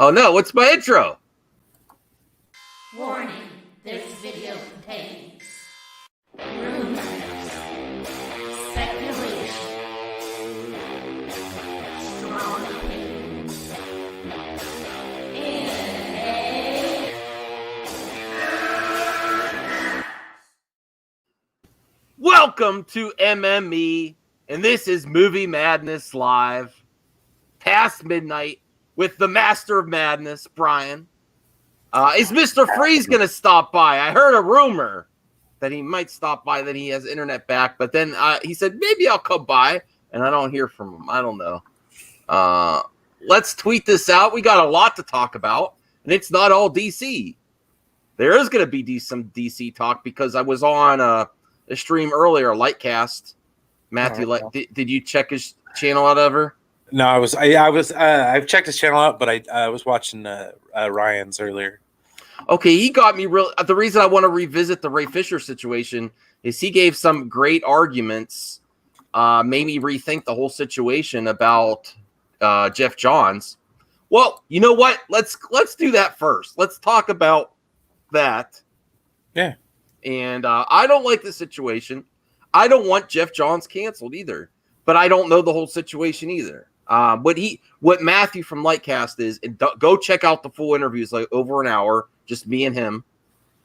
Oh no, what's my intro? Warning, this video contains rumors, speculation, strong opinions, and Welcome to MME, and this is Movie Madness Live, past midnight, with the Master of Madness, Brian. Is Mr. Freeze going to stop by? I heard a rumor that he might stop by, that he has internet back, but then he said, maybe I'll come by, and I don't hear from him. I don't know. Let's tweet this out. We got a lot to talk about, and it's not all DC. There is going to be some DC talk, because I was on a stream earlier, Lightcast. Matthew, did you check his channel out ever? No, I've checked his channel out, but I was watching Ryan's earlier. Okay, he got me real. The reason I want to revisit the Ray Fisher situation is he gave some great arguments, made me rethink the whole situation about Jeff Johns. Well, you know what? Let's do that first. Let's talk about that. Yeah. And I don't like the situation. I don't want Jeff Johns canceled either, but I don't know the whole situation either. What Matthew from Lightcast is, and go check out the full interviews, like over an hour, just me and him.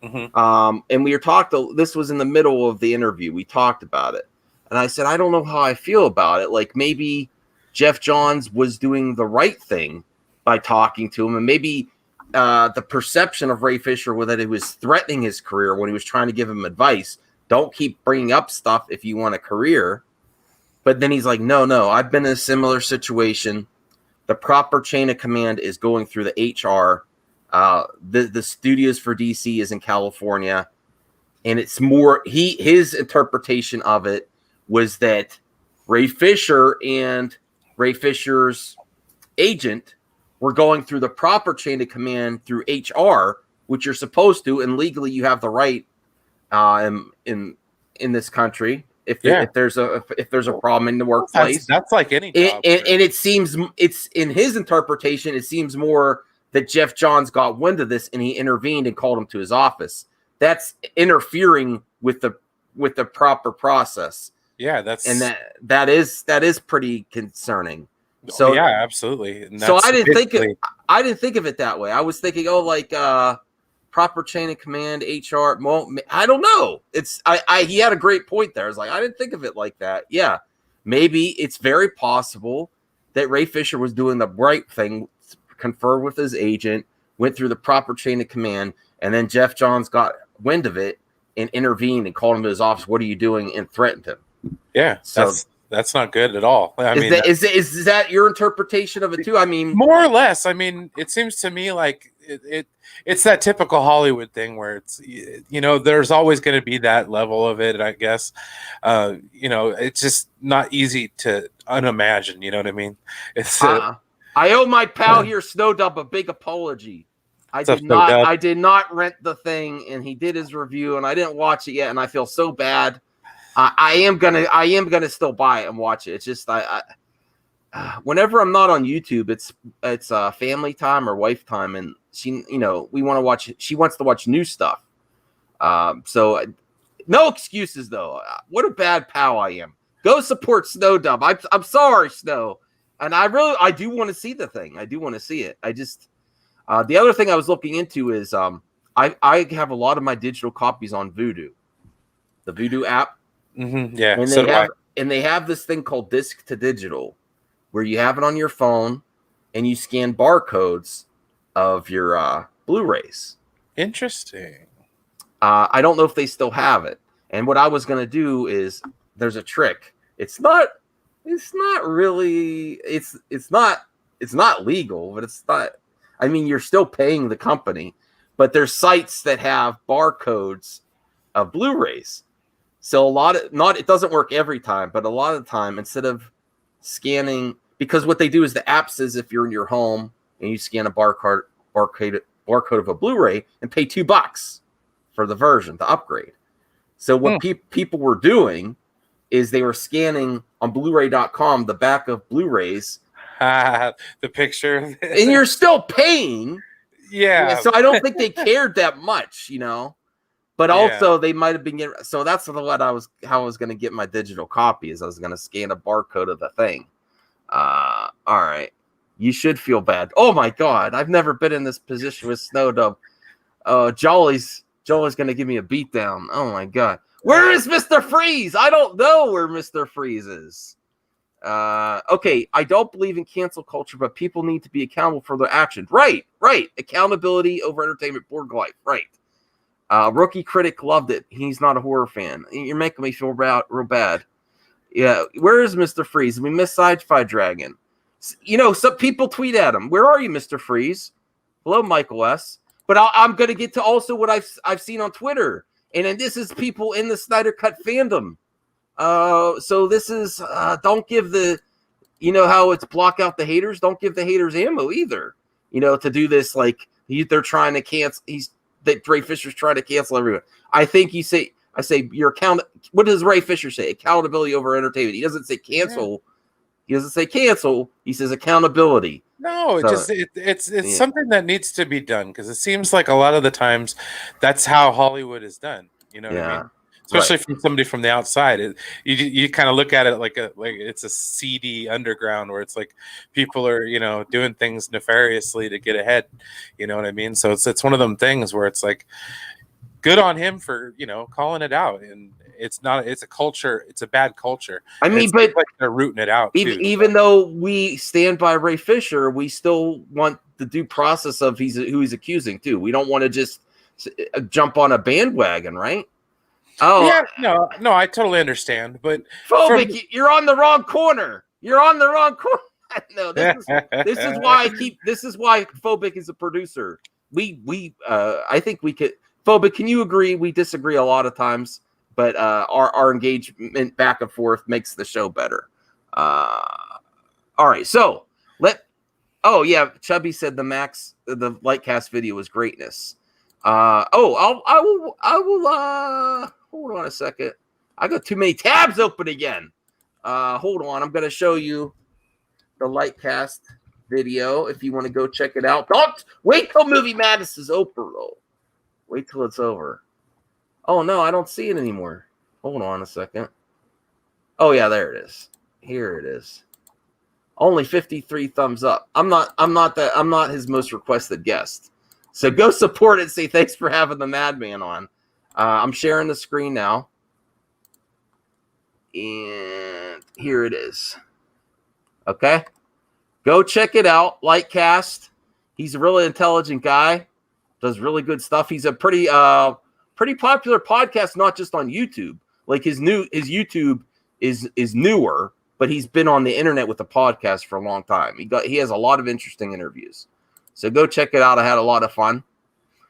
Mm-hmm. And we were this was in the middle of the interview. We talked about it. And I said, I don't know how I feel about it. Like, maybe Jeff Johns was doing the right thing by talking to him. And maybe the perception of Ray Fisher was that it was threatening his career when he was trying to give him advice. Don't keep bringing up stuff if you want a career. But then he's like, no, I've been in a similar situation. The proper chain of command is going through the HR. The studios for DC is in California. And it's more, his interpretation of it was that Ray Fisher and Ray Fisher's agent were going through the proper chain of command through HR, which you're supposed to, and legally you have the right in this country. If there's a problem in the workplace, that's like any job. And it seems, it's in his interpretation, it seems more that Jeff Johns got wind of this and he intervened and called him to his office. That's interfering with the proper process. Yeah, that is pretty concerning. So yeah, absolutely. So I didn't think of it that way. I was thinking, proper chain of command, HR. Well, I don't know. He had a great point there. I was like, I didn't think of it like that. Yeah, maybe it's very possible that Ray Fisher was doing the right thing, conferred with his agent, went through the proper chain of command, and then Jeff Johns got wind of it and intervened and called him to his office. What are you doing? And threatened him. Yeah, so that's not good at all. I mean, is that your interpretation of it too? I mean, more or less. I mean, it seems to me like it's that typical Hollywood thing where it's, there's always going to be that level of it, I guess. It's just not easy to unimagine. You know what I mean? It's. I owe my pal here, Snowdub, a big apology. I did not rent the thing, and he did his review, and I didn't watch it yet, and I feel so bad. I am gonna still buy it and watch it. It's just whenever I'm not on YouTube, it's family time or wife time, and she we want to watch. She wants to watch new stuff. So no excuses though. What a bad pal I am. Go support Snowdub. I'm sorry, Snow, and I do want to see the thing. I do want to see it. I just the other thing I was looking into is I have a lot of my digital copies on Vudu, the Vudu app. Mm-hmm. Yeah, and they have this thing called disc to digital, where you have it on your phone and you scan barcodes of your Blu-rays. Interesting. I don't know if they still have it. And what I was going to do is, there's a trick. It's not really legal, but it's not. I mean, you're still paying the company, but there's sites that have barcodes of Blu-rays. So it doesn't work every time, but a lot of the time, instead of scanning, because what they do is the app says if you're in your home and you scan a barcode of a Blu-ray and pay $2 for the version to upgrade. So what people were doing is they were scanning on Blu-ray.com the back of Blu-rays The picture. and you're still paying. Yeah. So I don't think they cared that much, But Yeah. also they might have been getting. So that's how I was going to get my digital copy is I was going to scan a barcode of the thing. All right. You should feel bad. Oh my God. I've never been in this position with Snow Dub. Jolly's going to give me a beat down. Oh my God. Where is Mr. Freeze? I don't know where Mr. Freeze is. Okay. I don't believe in cancel culture, but people need to be accountable for their actions. Right. Accountability over entertainment, Borg life. Right. Rookie critic loved it. He's not a horror fan. You're making me feel real bad. Yeah, where is Mr. Freeze? We miss Sci-Fi Dragon. Some people tweet at him. Where are you, Mr. Freeze? Hello, Michael S. But I'm going to get to also what I've seen on Twitter, and then this is people in the Snyder Cut fandom. So this is don't give the, how it's block out the haters. Don't give the haters ammo either. To do this they're trying to cancel. That Ray Fisher's trying to cancel everyone. I think I say your account. What does Ray Fisher say? Accountability over entertainment. He doesn't say cancel. Yeah. He doesn't say cancel. He says accountability. No, it's something that needs to be done because it seems like a lot of the times that's how Hollywood is done. You know what I mean? Especially from somebody from the outside, you kind of look at it like it's a seedy underground where it's like people are doing things nefariously to get ahead. You know what I mean? So it's one of them things where it's like good on him for calling it out, and it's a culture. It's a bad culture. I mean, but like they're rooting it out. Even though we stand by Ray Fisher, we still want the due process of who he's accusing too. We don't want to just jump on a bandwagon, right? Oh yeah, no, I totally understand. But Phobic, you're on the wrong corner. You're on the wrong corner. No, this is why this is why Phobic is a producer. I think we could. Phobic, can you agree? We disagree a lot of times, but our engagement back and forth makes the show better. All right, so Oh yeah, Chubby said the Lightcast video was greatness. I will. Hold on a second. I got too many tabs open again. Hold on. I'm going to show you the Lightcast video if you want to go check it out. Don't wait till Movie Madness is over, though. Wait till it's over. Oh, no, I don't see it anymore. Hold on a second. Oh, yeah, there it is. Here it is. Only 53 thumbs up. I'm not his most requested guest. So go support it and say thanks for having the Madman on. I'm sharing the screen now. And here it is. Okay. Go check it out. Lightcast. He's a really intelligent guy. Does really good stuff. He's a pretty popular podcast, not just on YouTube. Like his YouTube is newer, but he's been on the internet with the podcast for a long time. He has a lot of interesting interviews. So go check it out. I had a lot of fun.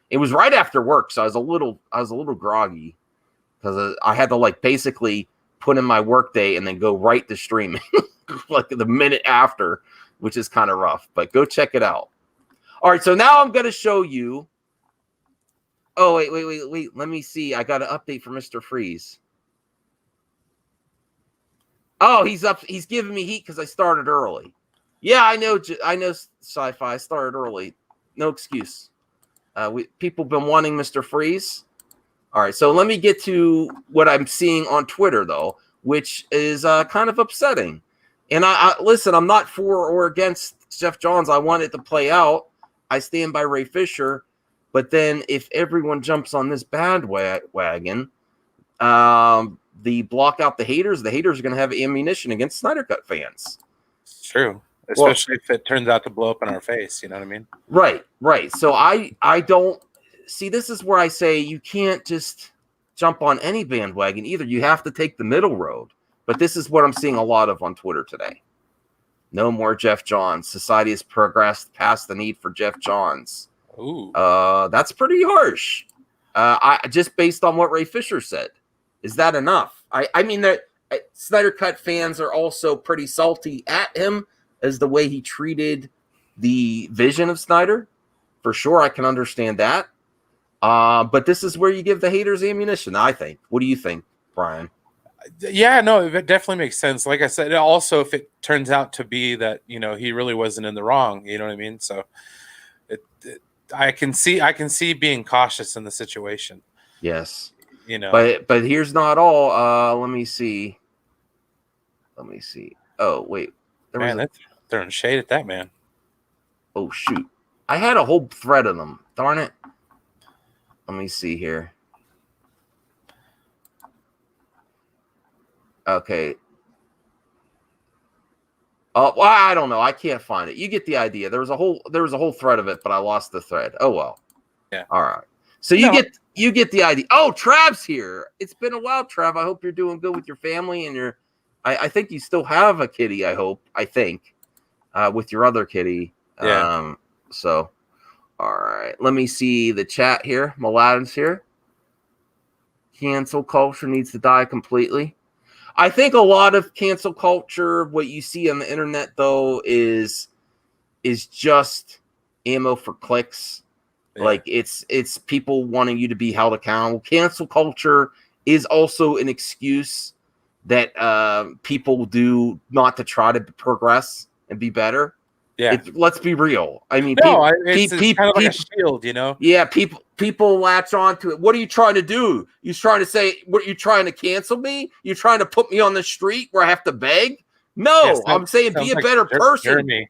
It was right after work, so I was a little groggy because I had to basically put in my work day and then go right to streaming the minute after, which is kind of rough. But go check it out. All right, so now I'm going to show you. Oh wait! Let me see. I got an update for Mr. Freeze. Oh, he's up. He's giving me heat because I started early. Yeah, I know. Sci-Fi. I started early. No excuse. People been wanting Mr. Freeze. All right, so let me get to what I'm seeing on Twitter, though, which is kind of upsetting. And I listen, I'm not for or against Jeff Johns. I want it to play out. I stand by Ray Fisher. But then if everyone jumps on this bandwagon, the block out the haters are going to have ammunition against Snyder Cut fans. It's true. Especially if it turns out to blow up in our face, you know what I mean? Right. So I don't see, this is where I say you can't just jump on any bandwagon either. You have to take the middle road. But this is what I'm seeing a lot of on Twitter today. No more Jeff Johns. Society has progressed past the need for Jeff Johns. Ooh. That's pretty harsh. I just based on what Ray Fisher said. Is that enough? I mean, Snyder Cut fans are also pretty salty at him as the way he treated the vision of Snyder. For sure, I can understand that. But this is where you give the haters ammunition, I think. What do you think, Brian? Yeah, no, it definitely makes sense. Like I said, also if it turns out to be that he really wasn't in the wrong, you know what I mean? So I can see being cautious in the situation. Yes. You know, But here's not all. Let me see. Oh wait, there was man, that's throwing shade at that man. oh shoot, I had a whole thread of them. Darn it. Let me see here. Okay. Oh, well, I don't know. I can't find it. You get the idea. There was a whole thread of it, but I lost the thread. Oh well. Yeah. All right. So you get the idea. Oh, Trav's here. It's been a while, Trav. I hope you're doing good with your family and your. I think you still have a kitty. I think, with your other kitty. Yeah. So, all right. Let me see the chat here. Mladen's here. Cancel culture needs to die completely. I think a lot of cancel culture, what you see on the internet, though, is just ammo for clicks. Yeah. Like it's people wanting you to be held accountable. Cancel culture is also an excuse that people do not to try to progress and be better. Yeah. Let's be real. I mean, No, it's kind of like a shield, Yeah, people latch onto it. What are you trying to do? You trying to say, what are you trying to cancel me? You trying to put me on the street where I have to beg? No, Yes, I'm saying be a like better person. Jeremy.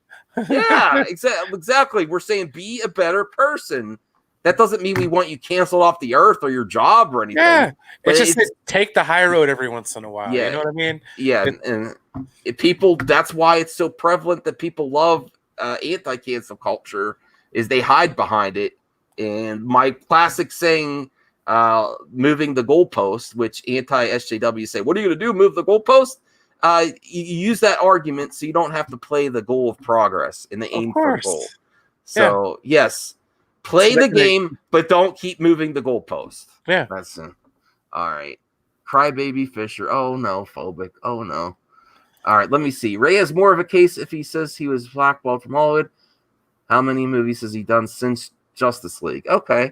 Yeah, exactly. We're saying be a better person. That doesn't mean we want you canceled off the earth or your job or anything. Yeah, but it's just take the high road every once in a while. Yeah, you know what I mean? Yeah, and people. That's why it's so prevalent that people love anti-cancel culture. Is they hide behind it. And my classic saying, moving the goalpost, which anti-SJW say, what are you going to do? Move the goalpost? You use that argument so you don't have to play the goal of progress and the aim for the goal. So, yes, play the game, but don't keep moving the goalpost. Yeah. That's all right. Crybaby Fisher. Oh, no. Phobic. Oh, no. All right. Let me see. Ray has more of a case if he says he was blackballed from Hollywood. How many movies has he done since Justice League? Okay.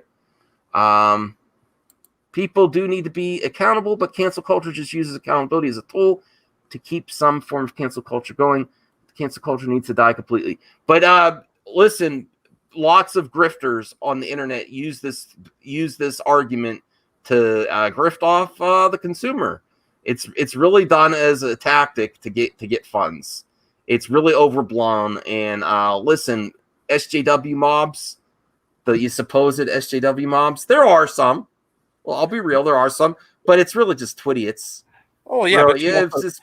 People do need to be accountable, but cancel culture just uses accountability as a tool to keep some form of cancel culture going. Cancel culture needs to die completely. But listen, lots of grifters on the internet use this argument to grift off the consumer. It's really done as a tactic to get funds. It's really overblown. And listen, SJW mobs, the supposed SJW mobs, there are some. Well, I'll be real, there are some, but it's really just twidiots. Oh yeah, really, but it's just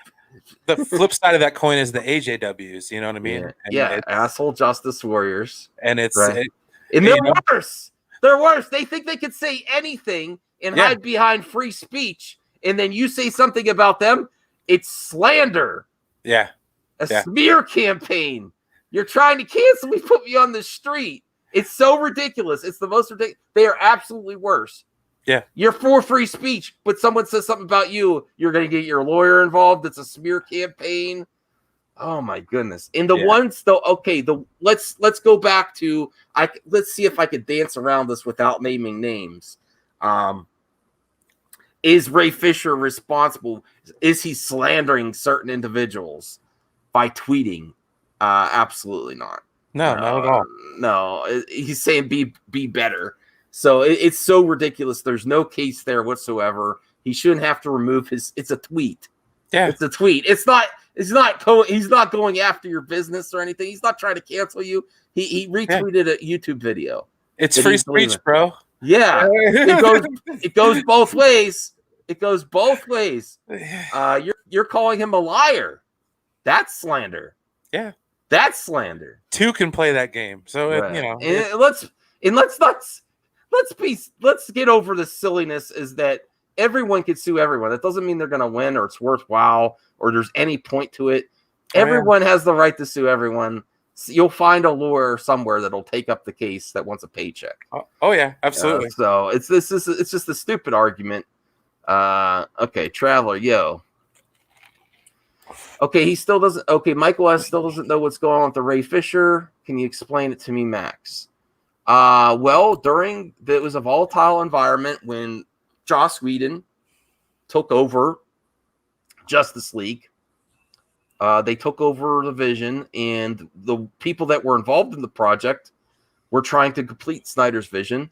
the flip side of that coin is the AJWs. You know what I mean? Yeah, asshole justice warriors, and it's right. And they're worse. They're worse. They think they could say anything and hide behind free speech, and then you say something about them, it's slander. Yeah, smear campaign. You're trying to cancel me, put me on the street. It's so ridiculous. It's the most ridiculous. They are absolutely worse. Yeah. You're for free speech, but someone says something about you, you're going to get your lawyer involved. It's a smear campaign. Oh my goodness. And the ones though, okay, let's go back to let's see if I could dance around this without naming names. Is Ray Fisher responsible? Is he slandering certain individuals by tweeting? Absolutely not. No, not at all. No, he's saying be better. So it's so ridiculous. There's no case there whatsoever. He shouldn't have to remove his. It's a tweet. Yeah, it's a tweet. He's not going after your business or anything. He's not trying to cancel you. He retweeted a YouTube video. It's free speech, bro. Yeah, it goes both ways. It goes both ways. You're calling him a liar. That's slander. Yeah, that's slander. Two can play that game, so let's get over the silliness. Is that everyone can sue everyone? That doesn't mean they're going to win or it's worthwhile or there's any point to it. Everyone has the right to sue everyone. You'll find a lawyer somewhere that'll take up the case that wants a paycheck. Oh yeah, absolutely. So it's just a stupid argument. Okay, Traveler, yo. Okay, he still doesn't. Okay, Michael S. still doesn't know what's going on with the Ray Fisher. Can you explain it to me, Max? Well, it was a volatile environment when Joss Whedon took over Justice League. They took over the vision, and the people that were involved in the project were trying to complete Snyder's vision.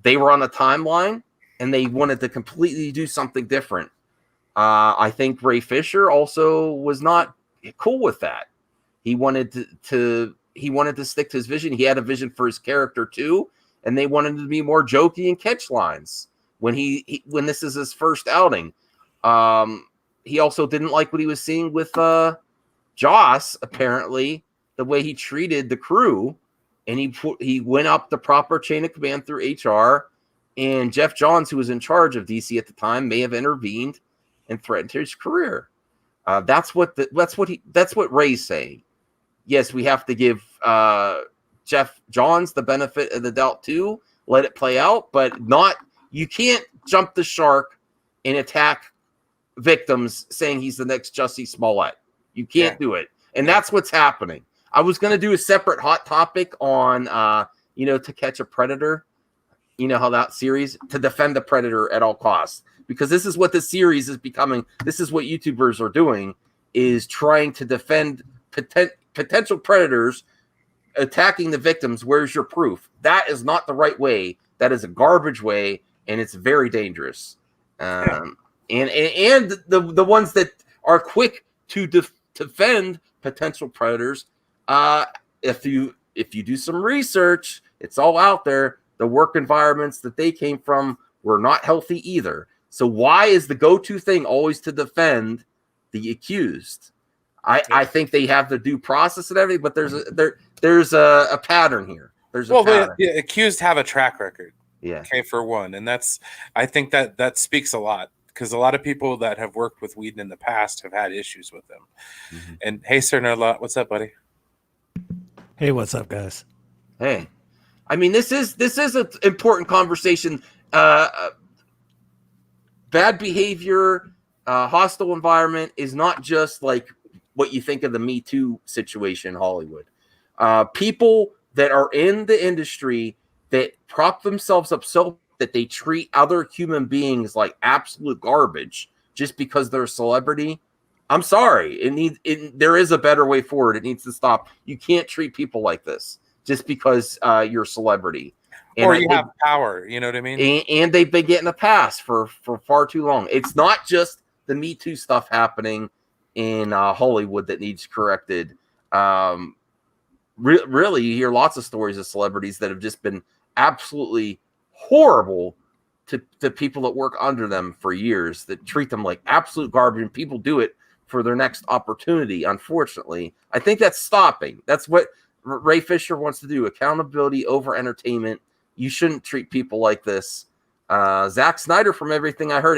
They were on a timeline, and they wanted to completely do something different. I think Ray Fisher also was not cool with that. He wanted to stick to his vision. He had a vision for his character too, and they wanted him to be more jokey and catch lines when when this is his first outing. He also didn't like what he was seeing with Joss, apparently, the way he treated the crew, and he went up the proper chain of command through HR, and Jeff Johns, who was in charge of DC at the time, may have intervened and threatened his career. That's what Ray's saying. Yes, we have to give Jeff Johns the benefit of the doubt too. Let it play out, but you can't jump the shark and attack victims saying he's the next Jussie Smollett. You can't do it. And that's what's happening. I was going to do a separate hot topic on, To Catch a Predator. You know how that series, to defend the predator at all costs, because this is what the series is becoming. This is what YouTubers are doing, is trying to defend potential predators attacking the victims. Where's your proof? That is not the right way. That is a garbage way, and it's very dangerous. And the ones that are quick to defend potential predators, if you do some research, it's all out there. The work environments that they came from were not healthy either. So why is the go-to thing always to defend the accused? I think they have the due process and everything, but there's a pattern here. The accused have a track record. Yeah. Okay, for one, and I think that speaks a lot, because a lot of people that have worked with Whedon in the past have had issues with them. Mm-hmm. And hey, Sir Nerdlot, what's up, buddy? Hey, what's up, guys? Hey, I mean, this is an important conversation. Bad behavior, hostile environment is not just like what you think of the Me Too situation in Hollywood. People that are in the industry that prop themselves up so that they treat other human beings like absolute garbage just because they're a celebrity. I'm sorry. There is a better way forward. It needs to stop. You can't treat people like this just because you're a celebrity. Or you have power, you know what I mean? And they've been getting a pass for far too long. It's not just the Me Too stuff happening in Hollywood that needs corrected. Really, you hear lots of stories of celebrities that have just been absolutely horrible to people that work under them for years, that treat them like absolute garbage, and people do it for their next opportunity. Unfortunately, I think that's stopping. That's what Ray Fisher wants to do. Accountability over entertainment. You shouldn't treat people like this. Zack Snyder, from everything I heard,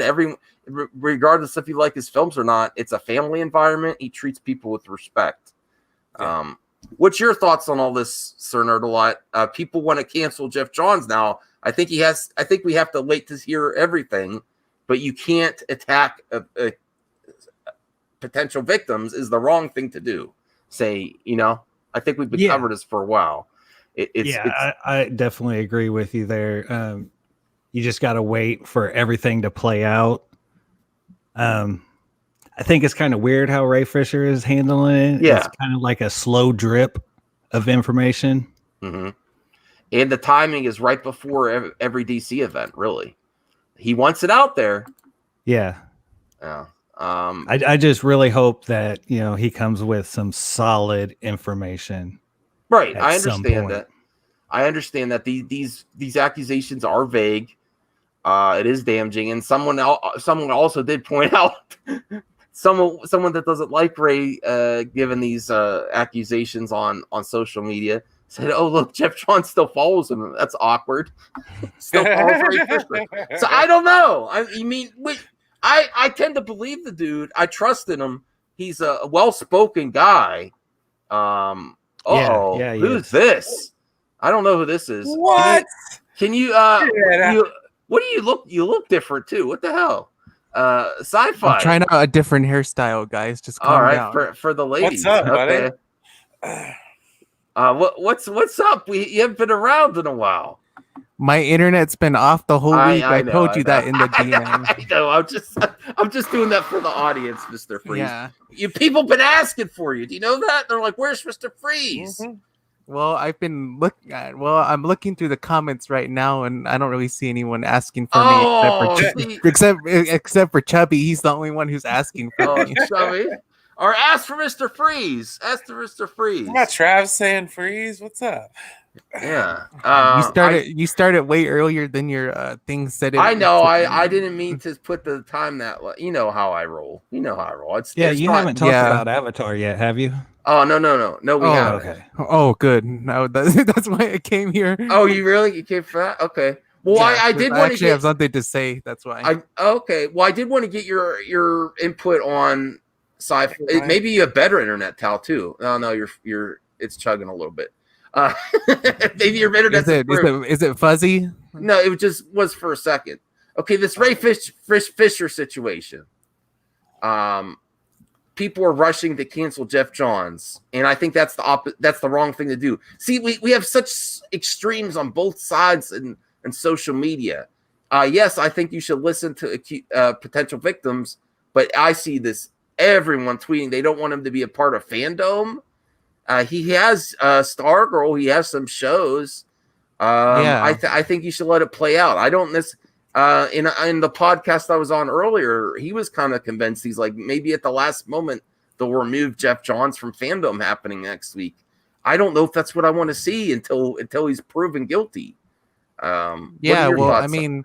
regardless if you like his films or not, it's a family environment. He treats people with respect. Yeah. What's your thoughts on all this, Sir Nerdalot? People want to cancel Jeff Johns now. I think we have to wait to hear everything, but you can't attack potential victims is the wrong thing to do. I think we've been covered this for a while. I definitely agree with you there. You just got to wait for everything to play out. I think it's kind of weird how Ray Fisher is handling it. Yeah. It's kind of like a slow drip of information. Mm-hmm. And the timing is right before every DC event, really. He wants it out there. Yeah. Yeah. I just really hope that, he comes with some solid information. Right. I understand that. I understand that these accusations are vague. It is damaging. And someone also did point out someone that doesn't like Ray given these accusations on social media said, "Oh, look, Jeff Johns still follows him. That's awkward." Still follows Ray Fisher. So I don't know. I tend to believe the dude. I trust in him. He's a well-spoken guy. Who's this? I don't know who this is. What? Can you what do you look? You look different too. What the hell? Sci-fi. I'm trying out a different hairstyle, guys. Just calm down. For the ladies. What's up, okay. buddy? What's up? You haven't been around in a while. My internet's been off the whole week. I told you that in the DM. I know. I'm just doing that for the audience, Mr. Freeze. Yeah. You people been asking for you. Do you know that? They're like, "Where's Mr. Freeze?" Mm-hmm. Well, I'm looking through the comments right now, and I don't really see anyone asking for me except for Chubby. He's the only one who's asking for me. Chubby. Or ask for Mr. Freeze. Ask for Mr. Freeze. I'm not Trav saying Freeze. What's up? Yeah. You started way earlier than your thing said. I know. I didn't mean to put the time that. You know how I roll. You haven't talked about Avatar yet, have you? Oh no, we haven't. Okay. Oh, good. No, that's why I came here. Oh, you came for that? Okay. Well, yeah, I did want to have something to say. That's why. Okay. Well, I did want to get your input on sci-fi. Maybe you have better internet, Tal, too. Oh no, it's chugging a little bit. Maybe your internet is it fuzzy? No, it just was for a second. Okay, this Ray Fisher situation. People are rushing to cancel Jeff Johns, and I think that's the wrong thing to do. See, we have such extremes on both sides and social media. Yes, I think you should listen to potential victims, but I see this everyone tweeting they don't want him to be a part of fandom. He has Stargirl. He has some shows. I think you should let it play out. I don't in the podcast I was on earlier, he was kind of convinced. He's like, maybe at the last moment they'll remove Jeff Johns from fandom happening next week. I don't know if that's what I want to see until he's proven guilty. I mean,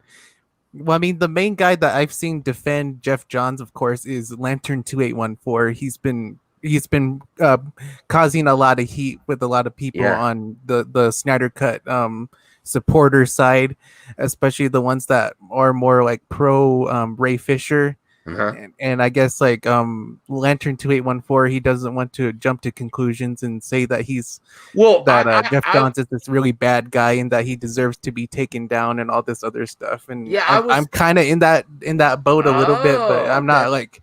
the main guy that I've seen defend Jeff Johns, of course, is Lantern 2814. He's been causing a lot of heat with a lot of people on the Snyder Cut supporter side, especially the ones that are more like pro Ray Fisher. And I guess like Lantern 2814, he doesn't want to jump to conclusions and say that Jeff Johns is this really bad guy and that he deserves to be taken down and all this other stuff. And I'm kind of in that boat a little bit, but I'm not like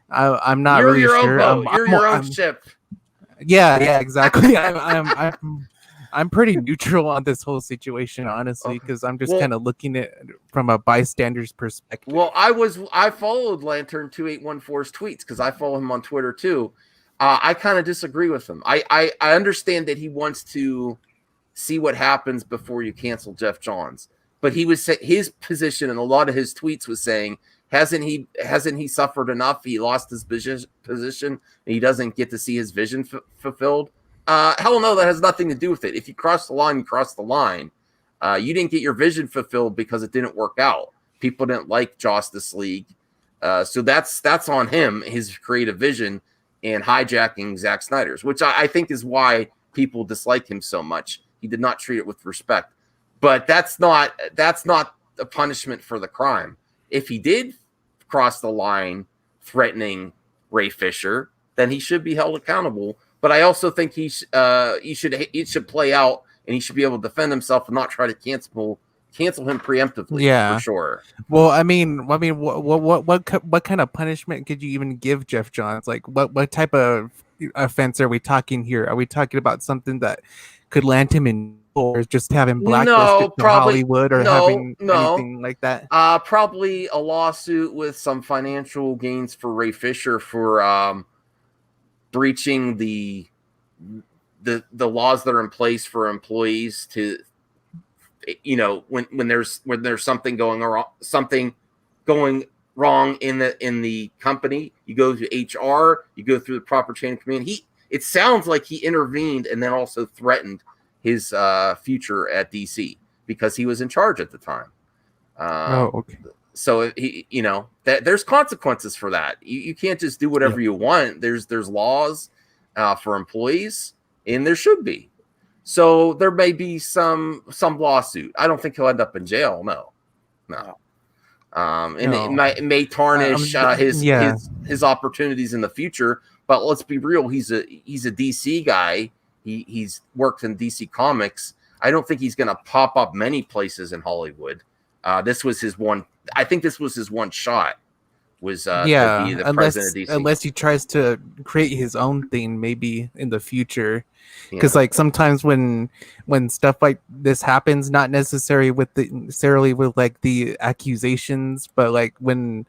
I'm not You're really your sure. Own boat. You're your own ship. Yeah, exactly. I'm pretty neutral on this whole situation, honestly, because I'm just kind of looking at it from a bystander's perspective. Well, I followed Lantern 2814's tweets because I follow him on Twitter too. I kind of disagree with him. I understand that he wants to see what happens before you cancel Jeff Johns, but his position and a lot of his tweets was saying, hasn't he suffered enough? He lost his position and he doesn't get to see his vision fulfilled. Hell no, that has nothing to do with it. If you cross the line, you cross the line. You didn't get your vision fulfilled because it didn't work out. People didn't like Justice League. So that's on him, his creative vision, and hijacking Zack Snyder's, which I think is why people dislike him so much. He did not treat it with respect. But that's not a punishment for the crime. If he did cross the line threatening Ray Fisher, then he should be held accountable. But I also think it should play out, and he should be able to defend himself and not try to cancel him preemptively. Yeah, for sure. Well, I mean, what kind of punishment could you even give Jeff Johns? Like, what type of offense are we talking here? Are we talking about something that could land him in, or just have him blacklisted from Hollywood, or having anything like that? Probably a lawsuit with some financial gains for Ray Fisher for breaching the laws that are in place for employees to, when there's something going wrong in the company, you go to HR, you go through the proper chain of command. It sounds like he intervened and then also threatened his future at DC because he was in charge at the time. Okay. So there's consequences for that. You can't just do whatever you want. There's laws for employees, and there should be. So there may be some lawsuit. I don't think he'll end up in jail. No. It may tarnish his opportunities in the future. But let's be real. He's a DC guy. He's worked in DC Comics. I don't think he's going to pop up many places in Hollywood. This was his one. I think this was his one shot was to be the president of DC. Unless he tries to create his own thing, maybe in the future. Yeah. Because sometimes when stuff like this happens, not necessarily with the accusations, but like when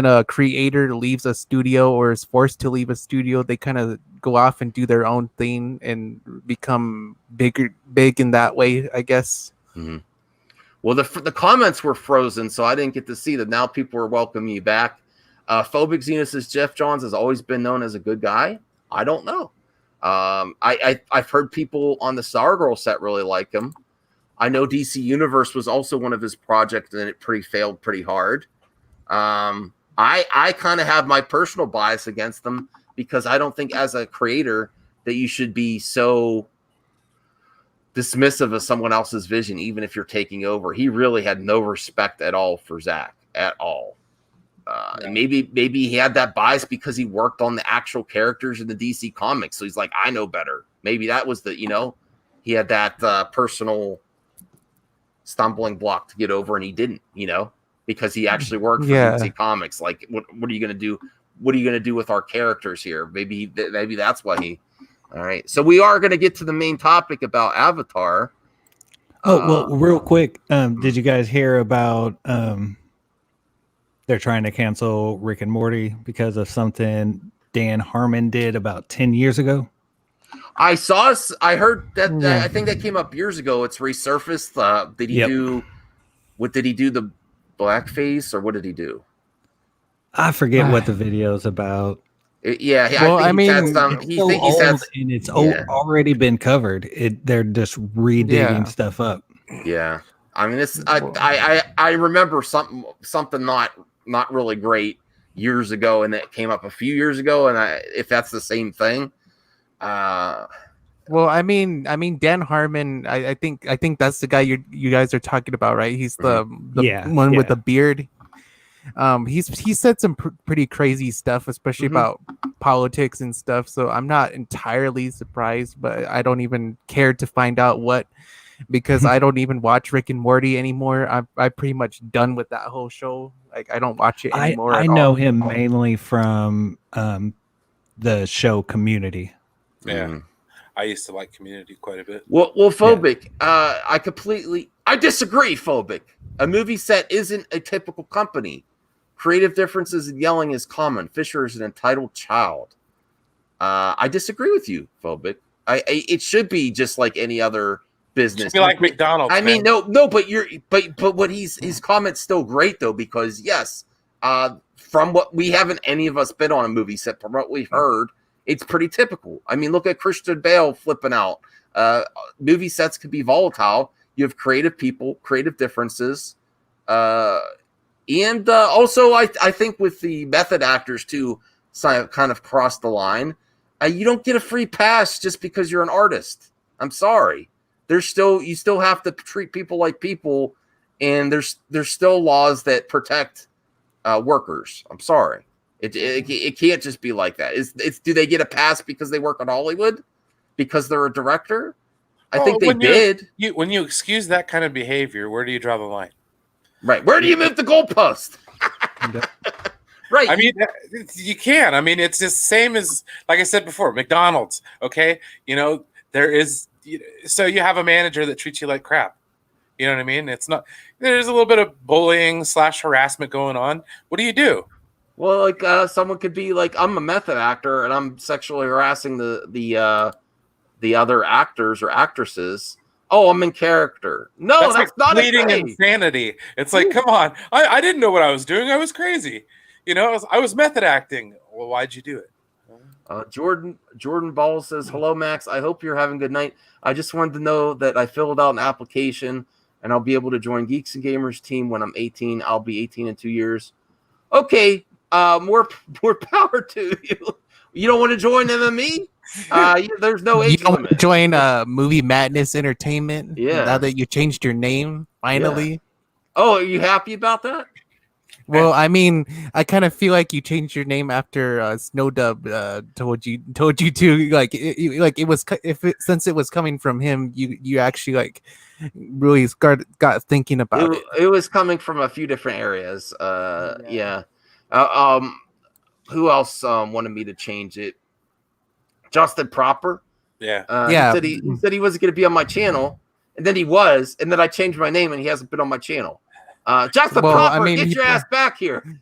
a creator leaves a studio or is forced to leave a studio, they kind of go off and do their own thing and become big in that way, I guess. Mm-hmm. Well, the comments were frozen, so I didn't get to see them. Now people are welcoming you back. Phobic Xena says Jeff Johns has always been known as a good guy. I don't know. I've heard people on the Stargirl set really like him. I know DC Universe was also one of his projects, and it failed pretty hard. I kind of have my personal bias against them because I don't think as a creator that you should be so dismissive of someone else's vision, even if you're taking over. He really had no respect at all for Zack at all. And maybe he had that bias because he worked on the actual characters in the DC comics. So he's like, I know better. Maybe that was he had that personal stumbling block to get over, and he didn't, because he actually worked for DC Comics. Like, what are you going to do? What are you going to do with our characters here? Maybe that's why he. All right. So we are going to get to the main topic about Avatar. Oh, well, real quick. Did you guys hear about they're trying to cancel Rick and Morty because of something Dan Harmon did about 10 years ago? I heard that. I think that came up years ago. It's resurfaced. Did he do? What did he do? The blackface, or what did he do? I forget what the video's about. It's already been covered. They're just redigging stuff up. Yeah, I mean, it's I remember something not really great years ago, and it came up a few years ago, and if that's the same thing. Well, I mean, Dan Harmon. I think that's the guy you guys are talking about, right? He's the one with the beard. He said some pretty crazy stuff, especially about politics and stuff. So I'm not entirely surprised, but I don't even care to find out what, because I don't even watch Rick and Morty anymore. I'm pretty much done with that whole show. Like, I don't watch it anymore. I know him mainly from the show Community. Yeah. I used to like Community quite a bit. Well, Phobic, I disagree, Phobic. A movie set isn't a typical company. Creative differences and yelling is common. Fisher is an entitled child. I disagree with you, Phobic. It should be just like any other business. It should be like McDonald's. I mean, no, but what his comment's still great though, because yes, from what we haven't any of us been on a movie set, from what we've heard, it's pretty typical. I mean, look at Christian Bale flipping out. Movie sets can be volatile. You have creative people, creative differences. And also, I think with the method actors too, kind of cross the line. You don't get a free pass just because you're an artist. I'm sorry. You still have to treat people like people, and there's still laws that protect workers. I'm sorry. It can't just be like that. Do they get a pass because they work on Hollywood? Because they're a director? I think they did. When you excuse that kind of behavior, where do you draw the line? Right. Where do you move the goalpost? Right. I mean, you can. I mean, it's just same as, like I said before, McDonald's. Okay. There is, so you have a manager that treats you like crap. You know what I mean? It's not, there's a little bit of bullying / harassment going on. What do? Well, like someone could be like, I'm a method actor and I'm sexually harassing the other actors or actresses. Oh, I'm in character. No, that's not pleading insanity. It's like, come on. I didn't know what I was doing. I was crazy. I was method acting. Well, why'd you do it? Jordan Ball says, hello, Max. I hope you're having a good night. I just wanted to know that I filled out an application and I'll be able to join Geeks and Gamers team when I'm 18. I'll be 18 in 2 years. Okay. More power to you. You don't want to join MME? There's no age limit. You join Movie Madness Entertainment? Yeah. Now that you changed your name, finally. Yeah. Oh, are you happy about that? Well, I mean, I kind of feel like you changed your name after Snowdub told you to, like it was, since it was coming from him, you actually like really got thinking about it. It was coming from a few different areas. Yeah. Who else wanted me to change it? Justin Proper. Yeah. He said he wasn't going to be on my channel, and then he was, and then I changed my name, and he hasn't been on my channel. Justin Proper, get your ass back here.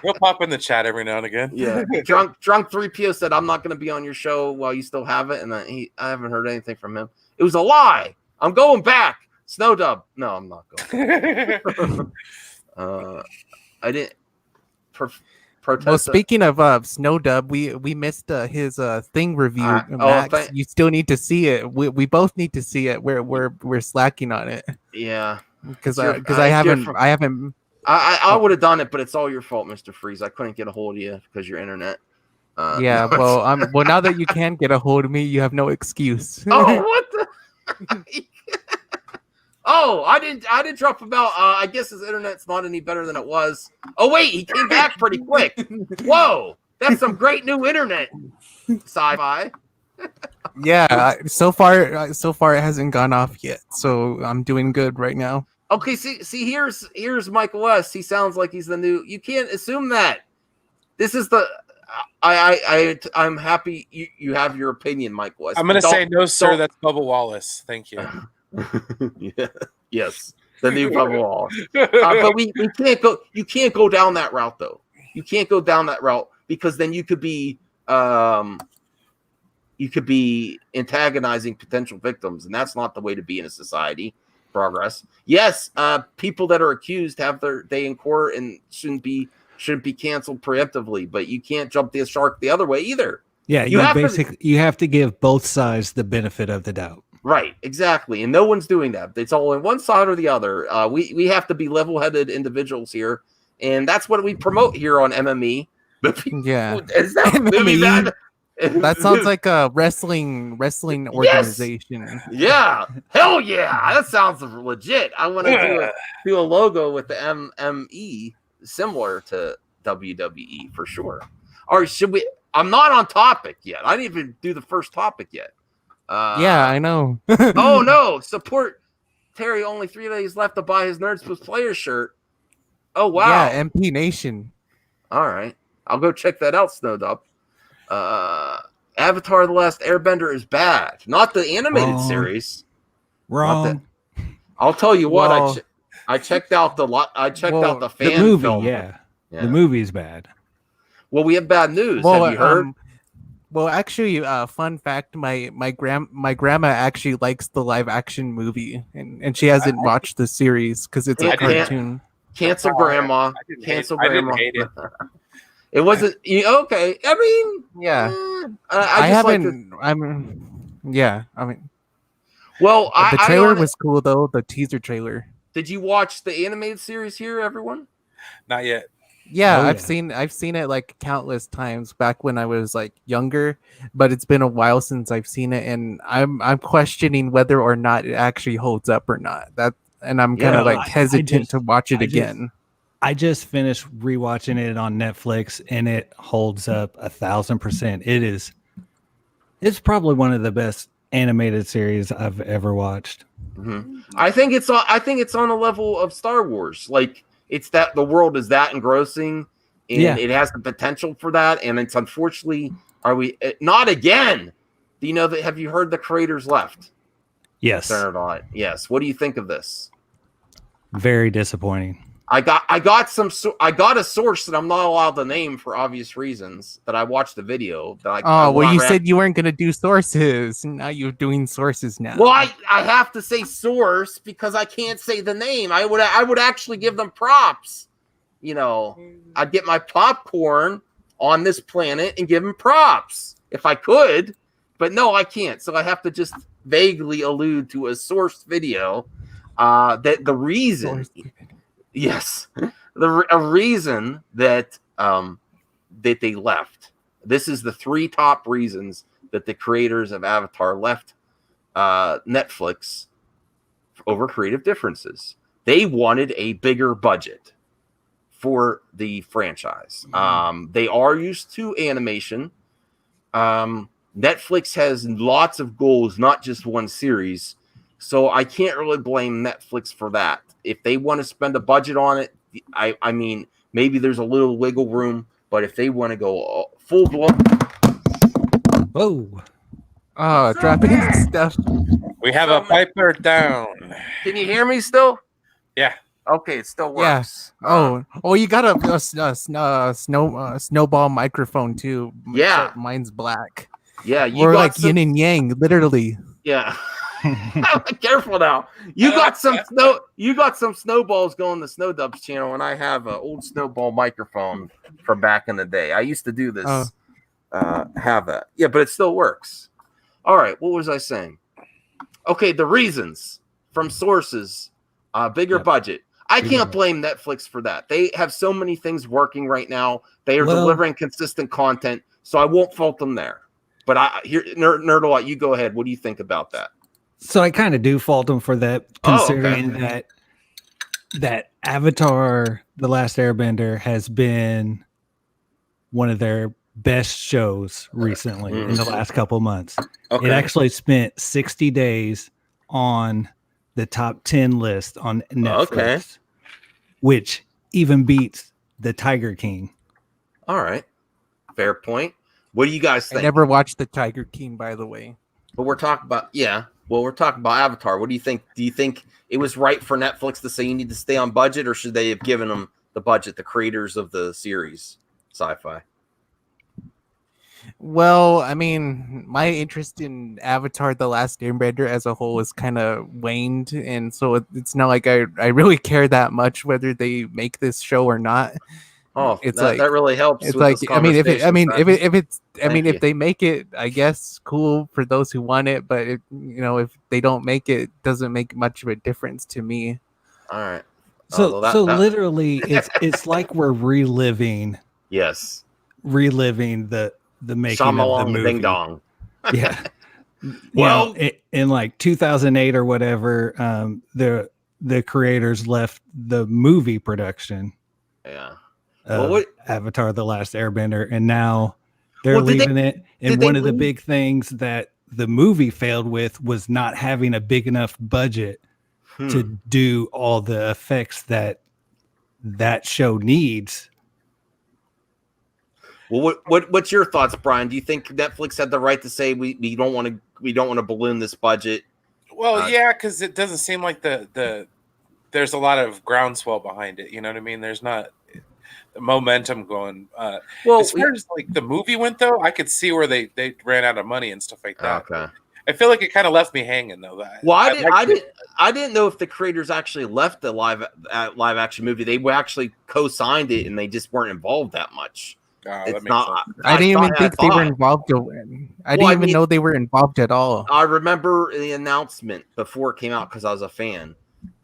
He'll pop in the chat every now and again. Yeah, drunk 3PO said I'm not going to be on your show while you still have it, and I haven't heard anything from him. It was a lie. I'm going back. Snowdub. No, I'm not going. I didn't. Well, speaking of Snowdub, we missed his thing review. Max, you still need to see it. We both need to see it. We're slacking on it. Yeah, because I haven't. I would have done it, but it's all your fault, Mr. Freeze. I couldn't get a hold of you because your internet. Yeah, well, now that you can get a hold of me, you have no excuse. Oh, what the? Oh, I didn't drop him out. I guess his internet's not any better than it was. Oh wait, he came back pretty quick. Whoa, that's some great new internet. Sci-fi. Yeah, so far it hasn't gone off yet, so I'm doing good right now. Okay, see, here's Michael West. He sounds like he's the new. You can't assume that. This is the. I'm happy you have your opinion, Michael West. I'm gonna say no, sir. That's Bubba Wallace. Thank you. Yeah. Yes, the new Bubba Wallace. But we can't go. You can't go down that route, though. You can't go down that route because then you could be antagonizing potential victims, and that's not the way to be in a society. Progress. Yes, people that are accused have their day in court and shouldn't be canceled preemptively, but you can't jump the shark the other way either. Yeah, you have to give both sides the benefit of the doubt. Right, exactly, and no one's doing that. It's all on one side or the other. We have to be level-headed individuals here, and that's what we promote here on MME. Yeah, is that maybe that? That sounds like a wrestling organization. Yes! Yeah, hell yeah, that sounds legit. I want to do a logo with the MME similar to WWE for sure. All right, should we? I'm not on topic yet. I didn't even do the first topic yet. Yeah, I know. Oh no! Support Terry. Only 3 days left to buy his Nerds Plus Player shirt. Oh wow! Yeah, MP Nation. All right, I'll go check that out. Snowed up. Avatar: The Last Airbender is bad. Not the animated series. Wrong. I'll tell you what. Well, I checked out the out the fan movie. film. Yeah, the movie's bad. Well, we have bad news. Have you heard? Well, actually, fun fact: my grandma actually likes the live action movie, and she hasn't watched the series because it's a cartoon. Cancel grandma. Cancel grandma. I didn't hate it. It wasn't okay. I mean, yeah. Well, the trailer was cool though. The teaser trailer. Did you watch the animated series here, everyone? Not yet. Yeah, I've seen it like countless times back when I was like younger, but it's been a while since I've seen it, and I'm questioning whether or not it actually holds up or not. And I'm kind of like hesitant to watch it again. I just finished rewatching it on Netflix, and it holds up 1,000%. It's probably one of the best animated series I've ever watched. Mm-hmm. I think it's on a level of Star Wars. Like it's that the world is that engrossing, and it has the potential for that. And it's unfortunately, are we not again? Do you know that? Have you heard the creators left? Yes. Yes. What do you think of this? Very disappointing. I got a source that I'm not allowed to name for obvious reasons. That I watched the video. You said you weren't going to do sources. Now you're doing sources now. Well, I have to say source because I can't say the name. I would actually give them props. You know, I'd get my popcorn on this planet and give them props if I could, but no, I can't. So I have to just vaguely allude to a sourced video. That the reason. Yes, a reason that that they left. This is the 3 top reasons that the creators of Avatar left Netflix over creative differences. They wanted a bigger budget for the franchise. They are used to animation. Netflix has lots of goals, not just one series. So I can't really blame Netflix for that. If they want to spend a budget on it, I mean, maybe there's a little wiggle room. But if they want to go full blown, Whoa. Oh, dropping stuff. We have a piper down. can you hear me still? Yeah. Okay, it still Yeah. works. Oh, you got a snowball microphone too. Yeah. Except mine's black. Yeah, you We're got like some, yin and yang, literally. yeah. Careful now. You got some snow. You got some snowballs going to Snow Dubs channel, and I have an old snowball microphone from back in the day. I used to do this. Have that. Yeah, but it still works. All right. What was I saying? Okay, the reasons from sources, bigger budget. I can't blame Netflix for that. They have so many things working right now. They are delivering consistent content, so I won't fault them there. But Nerdalot, you go ahead. What do you think about that? So I kind of do fault them for that, considering that Avatar: The Last Airbender has been one of their best shows recently in the last couple months. Okay. It actually spent 60 days on the top 10 list on Netflix, which even beats The Tiger King. All right. Fair point. What do you guys think? I never watched The Tiger King, by the way. But we're talking about, we're talking about Avatar. What do you think? Do you think it was right for Netflix to say you need to stay on budget, or should they have given them the budget, the creators of the series, sci-fi? Well, I mean, my interest in Avatar: The Last Airbender as a whole is kind of waned, and so it's not like I really care that much whether they make this show or not. Oh, it's that really helps. It's with like this if they make it, I guess cool for those who want it. But if they don't make it, doesn't make much of a difference to me. All right. So literally, it's like we're reliving. Yes. Reliving the making Shyamalan of the movie. Ding dong. Yeah. Well, in like 2008 or whatever, the creators left the movie production. Yeah. Avatar: The Last Airbender, and now they're leaving it. And one of the big things that the movie failed with was not having a big enough budget to do all the effects that show needs. Well, what's your thoughts, Brian? Do you think Netflix had the right to say we don't want to balloon this budget? Well, because it doesn't seem like there's a lot of groundswell behind it. You know what I mean? There's not the momentum going. As far as like the movie went, though, I could see where they ran out of money and stuff like that. Okay. I feel like it kind of left me hanging though. I didn't know if the creators actually left the live action movie. They actually co-signed it and they just weren't involved that much. It's not. I didn't even think they were involved. I didn't even know they were involved at all. I remember the announcement before it came out because I was a fan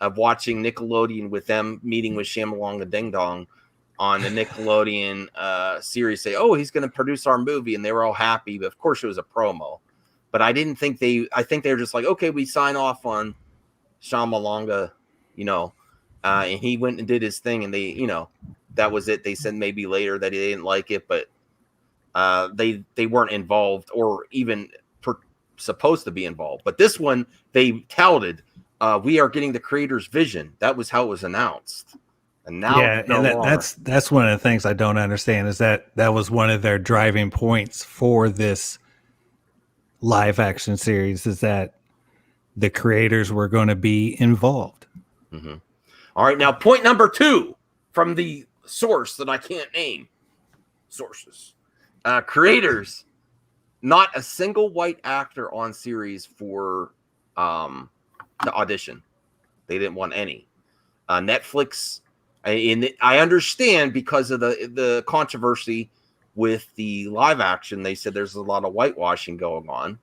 of watching Nickelodeon with them meeting with Shyamalan Ding Dong on the Nickelodeon series. Say, oh, he's going to produce our movie, and they were all happy. But of course, it was a promo. But I didn't think I think they were just like, okay, we sign off on Shyamalan, and he went and did his thing, and they, that was it. They said maybe later that they didn't like it, but they weren't involved or even supposed to be involved. But this one, they touted, we are getting the creator's vision. That was how it was announced. And now, that's one of the things I don't understand is that was one of their driving points for this live action series is that the creators were going to be involved. Mm-hmm. All right. Now, point number 2 from the source that I can't name. Sources. Creators. Not a single white actor on series for the audition. They didn't want any. Netflix, and I understand because of the controversy with the live action, they said there's a lot of whitewashing going on.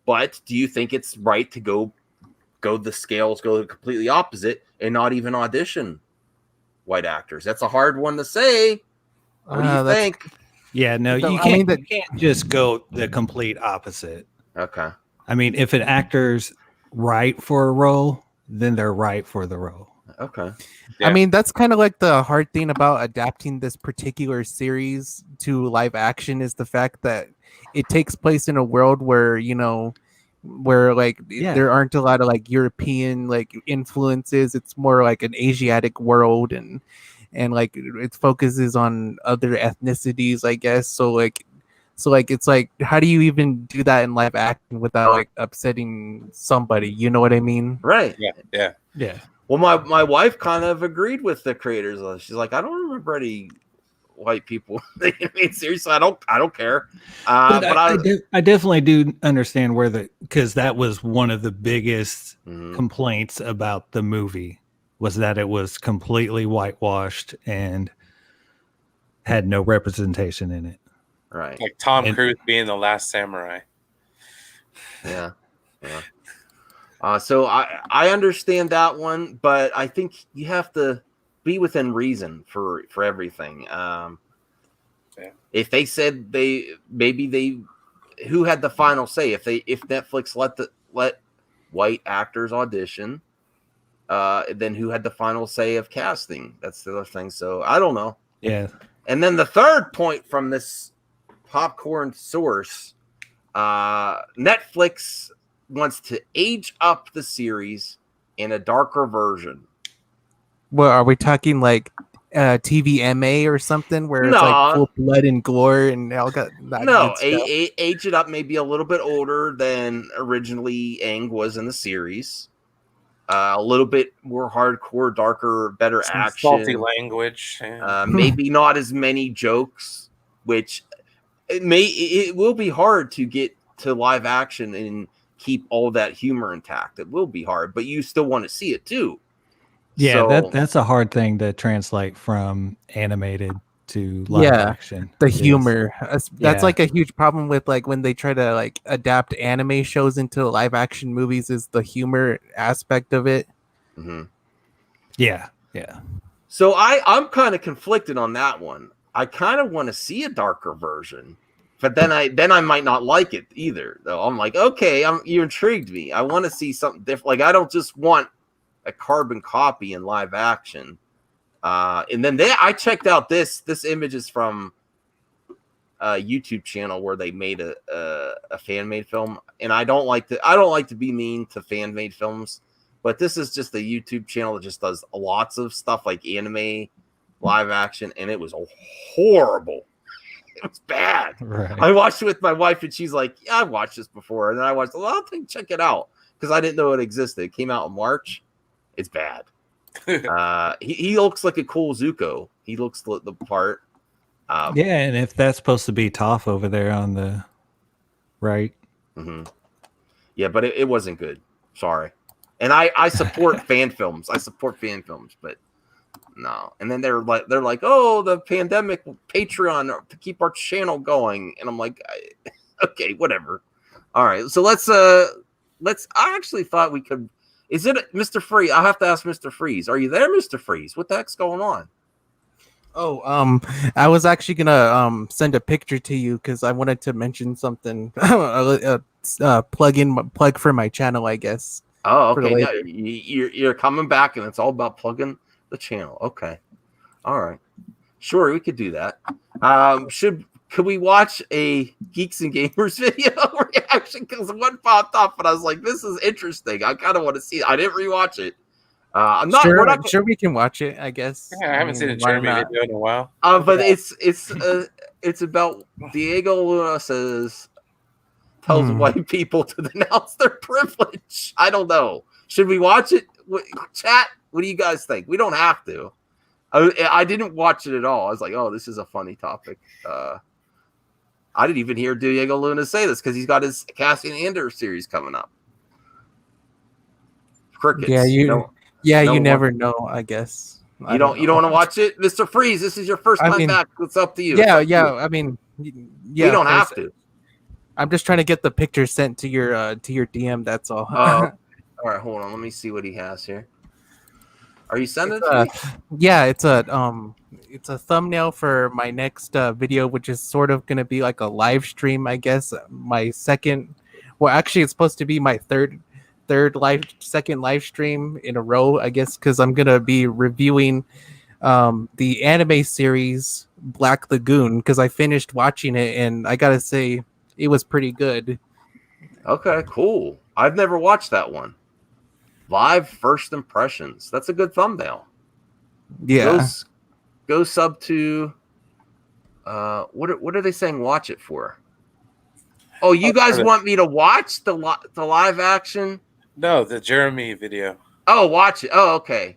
But do you think it's right to go the scales, go completely opposite and not even audition white actors? That's a hard one to say. What do you think? Yeah, no, you can't just go the complete opposite. Okay. I mean, if an actor's right for a role, then they're right for the role. Okay. Yeah. I mean, that's kind of like the hard thing about adapting this particular series to live action is the fact that it takes place in a world where, there aren't a lot of like European like influences. It's more like an Asiatic world. And and like it focuses on other ethnicities, I guess. So it's like, how do you even do that in live action without like upsetting somebody? You know what I mean? Right. Yeah. Well, my wife kind of agreed with the creators. She's like, I don't remember any white people. I mean, seriously, I don't care. But I definitely do understand because that was one of the biggest complaints about the movie, was that it was completely whitewashed and had no representation in it. Right. Like Tom Cruise being the last samurai. Yeah. So I understand that one, but I think you have to be within reason for everything. If they said who had the final say? If Netflix let white actors audition, then who had the final say of casting? That's the other thing. So I don't know. Yeah. And then the third point from this popcorn source, Netflix wants to age up the series in a darker version. Well, are we talking like TVMA or something where it's No. like full blood and gore and all got that No, good stuff? age it up, maybe a little bit older than originally Aang was in the series. A little bit more hardcore, darker, better Some action. salty language. Yeah. Maybe not as many jokes, which it will be hard to get to live action and keep all that humor intact. It will be hard, but you still want to see it too. Yeah, So, that's a hard thing to translate from animated to live action. The humor. That's Yeah. like a huge problem with like when they try to like adapt anime shows into live action movies, is the humor aspect of it. Yeah. So I'm kind of conflicted on that one. I kind of want to see a darker version, but then I might not like it either. Though I'm like, okay, you intrigued me. I want to see something different. Like I don't just want a carbon copy in live action. And then I checked out this image is from a YouTube channel where they made a fan made film, and I don't like to be mean to fan made films, but this is just a YouTube channel that just does lots of stuff like anime live action, and it was horrible. It was bad. Right. I watched it with my wife, and she's like, "Yeah, I've watched this before," and then I watched. Well, I think check it out because I didn't know it existed. It came out in March. It's bad. He looks like a cool Zuko. He looks the part. Yeah, and if that's supposed to be Toph over there on the right. Yeah, but it wasn't good. Sorry. And I support fan films. I support fan films, but no. And then they're like, oh, the pandemic Patreon to keep our channel going. And I'm like, okay, whatever. All right. So let's I actually thought we could. Is it Mr. Freeze? I have to ask Mr. Freeze. Are you there, Mr. Freeze? What the heck's going on? Oh, I was actually gonna send a picture to you because I wanted to mention something. Plug for my channel, I guess. Oh, okay. Yeah, you're coming back, and it's all about plugging the channel. Okay, all right, sure, we could do that. Could we watch a Geeks and Gamers video reaction? Because one popped up, and I was like, "This is interesting. I kind of want to see it." I didn't rewatch it. I'm not sure. We're not Sure, we can watch it. I guess. Yeah, I haven't seen a Jeremy video in a while. But it's about Diego Luna tells white people to denounce their privilege. I don't know. Should we watch it? Chat, what do you guys think? We don't have to. I didn't watch it at all. I was like, oh, this is a funny topic. I didn't even hear Diego Luna say this because he's got his Cassian Andor series coming up. Crickets. Yeah, you never know, I guess. You don't want to watch it, Mr. Freeze? This is your first time back. It's up to you. Yeah. I mean, you don't have to. I'm just trying to get the picture sent to your DM. That's all. All right, hold on. Let me see what he has here. Are you sending it to me? Yeah, it's a thumbnail for my next video, which is sort of going to be like a live stream, I guess. My second, well, actually, it's supposed to be my second live stream in a row, I guess, because I'm gonna be reviewing the anime series Black Lagoon because I finished watching it and I gotta say it was pretty good. Okay, cool. I've never watched that one. Live first impressions. That's a good thumbnail. Yeah. Go sub to what are they saying? Watch it for? Oh, you guys want me to watch the live action? No, the Jeremy video. Oh, watch it. Oh, okay.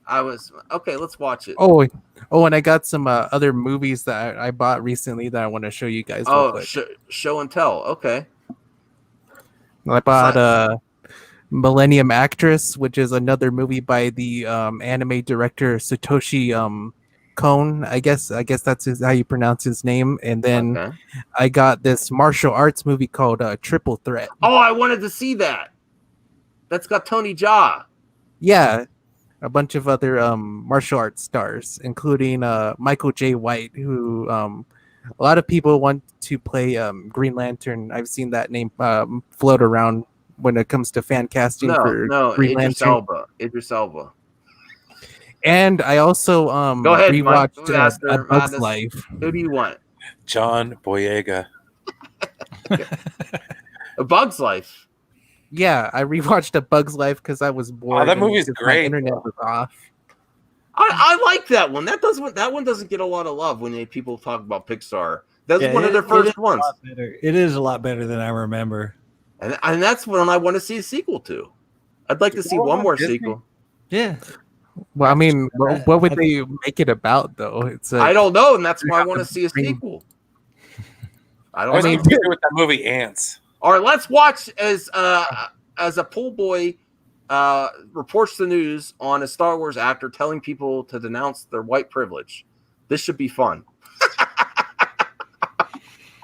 Let's watch it. Oh, and I got some other movies that I bought recently that I want to show you guys. Real quick. Show and tell. Okay. I bought Millennium Actress, which is another movie by the anime director Satoshi Kon. I guess that's how you pronounce his name. And then I got this martial arts movie called Triple Threat. Oh, I wanted to see that. That's got Tony Jaa. Yeah, a bunch of other martial arts stars, including Michael J. White, who a lot of people want to play Green Lantern. I've seen that name float around when it comes to fan casting for Green Lantern. Idris Elba. And I also go ahead, rewatched Master, A Bug's Life. Who do you want? John Boyega. A Bug's Life. Yeah, I rewatched A Bug's Life because I was bored. Oh, that movie's great. My internet was off. I like that one. That one doesn't get a lot of love when people talk about Pixar. That's one of their first ones. It is a lot better than I remember. And that's one I want to see a sequel to. I'd like to see one more sequel. Yeah. Well, I mean, what would they make it about, though? It's I don't know, and that's why I want to see a sequel. I don't know. With that movie Ants. All right, let's watch as a pool boy reports the news on a Star Wars actor telling people to denounce their white privilege. This should be fun.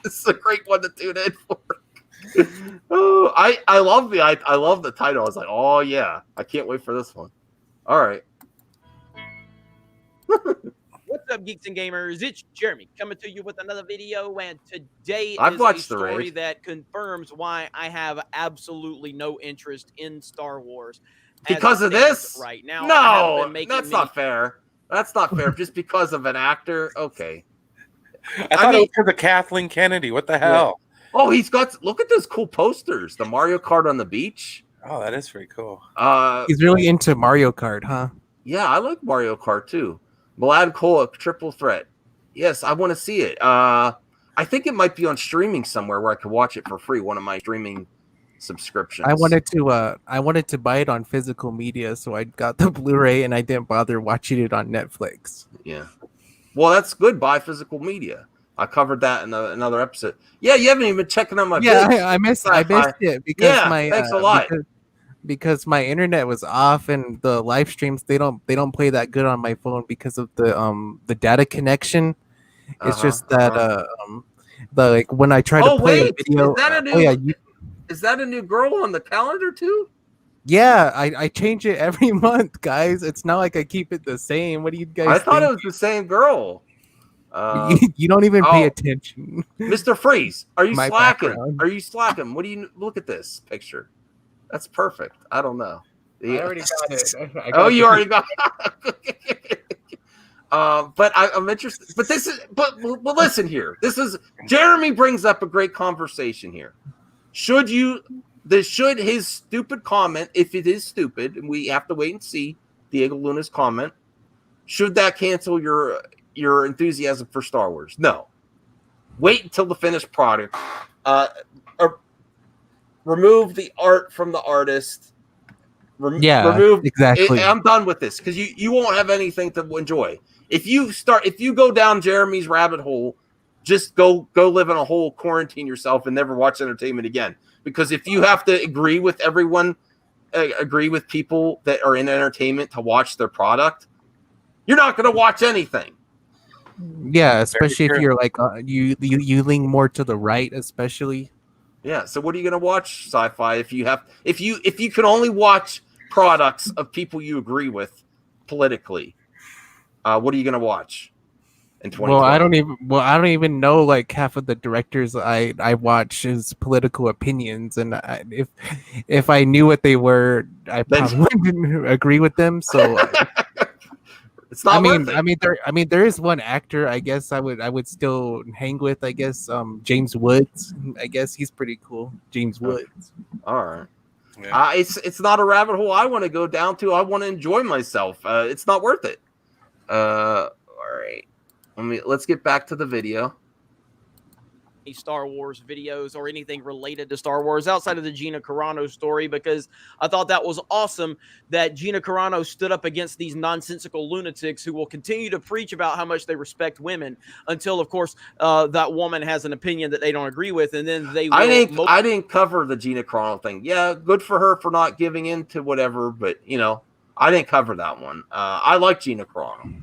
This is a great one to tune in for. Oh, I love the title. I was like, oh yeah, I can't wait for this one. All right. What's up, geeks and gamers? It's Jeremy coming to you with another video, and today I've is watched a the story raid. that confirms why I have absolutely no interest in Star Wars. Because of this? Right now, no, that's not fair. That's not fair. Just because of an actor? Okay. I thought it was because of Kathleen Kennedy. What the hell? Yeah. Oh, look at those cool posters. The Mario Kart on the beach. Oh, that is pretty cool. He's really into Mario Kart, huh? Yeah, I like Mario Kart too. Vlad Cole, Triple Threat. Yes, I want to see it. I think it might be on streaming somewhere where I could watch it for free. One of my streaming subscriptions. I wanted to buy it on physical media, so I got the Blu-ray and I didn't bother watching it on Netflix. Yeah. Well, that's good. Buy physical media. I covered that in another episode. Yeah, you haven't even been checking on my. Yeah, I missed it because thanks a lot. Because my internet was off and the live streams they don't play that good on my phone because of the data connection. It's just that when I try to play a video. Is that a new girl on the calendar too? Yeah, I change it every month, guys. It's not like I keep it the same. What do you guys? I thought it was the same girl. You don't even pay attention. Mr. Freeze, are you slacking? Background. Are you slacking? What do you look at this picture? That's perfect. I don't know. I already got it. You already got it. But I'm interested. But this is. But listen here. This is Jeremy brings up a great conversation here. Should his stupid comment, if it is stupid, and we have to wait and see Diego Luna's comment, should that cancel your enthusiasm for Star Wars? No. Wait until the finished product. Remove the art from the artist. Remove exactly. I'm done with this because you won't have anything to enjoy. If you go down Jeremy's rabbit hole, just go live in a hole, quarantine yourself, and never watch entertainment again. Because if you have to agree with everyone, agree with people that are in entertainment to watch their product, you're not going to watch anything. Yeah, especially if you're like you lean more to the right, especially. Yeah. So what are you going to watch sci-fi if you can only watch products of people you agree with politically? What are you going to watch in 2020? Well, I don't even know like half of the directors I watch his political opinions, and if I knew what they were, I probably wouldn't agree with them. So. It's not there is one actor I guess I would still hang with. I guess James Woods. I guess he's pretty cool. James Woods. All right. Yeah. It's not a rabbit hole I want to go down to. I want to enjoy myself. It's not worth it. All right. Let's get back to the video. Star Wars videos or anything related to Star Wars outside of the Gina Carano story, because I thought that was awesome that Gina Carano stood up against these nonsensical lunatics who will continue to preach about how much they respect women until, of course, that woman has an opinion that they don't agree with, and then they will. I didn't cover the Gina Carano thing. Yeah, good for her for not giving in to whatever, but I didn't cover that one. I like Gina Carano.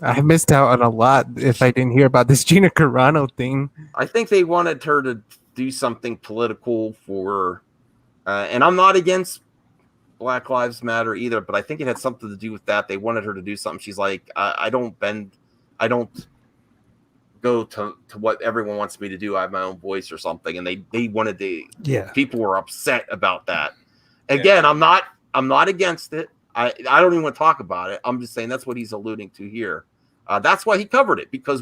I missed out on a lot if I didn't hear about this Gina Carano thing. I think they wanted her to do something political for, and I'm not against Black Lives Matter either, but I think it had something to do with that. They wanted her to do something. She's like, I don't go to what everyone wants me to do. I have my own voice or something. And they wanted to, people were upset about that. Again, I'm not against it. I don't even want to talk about it. I'm just saying that's what he's alluding to here. That's why he covered it, because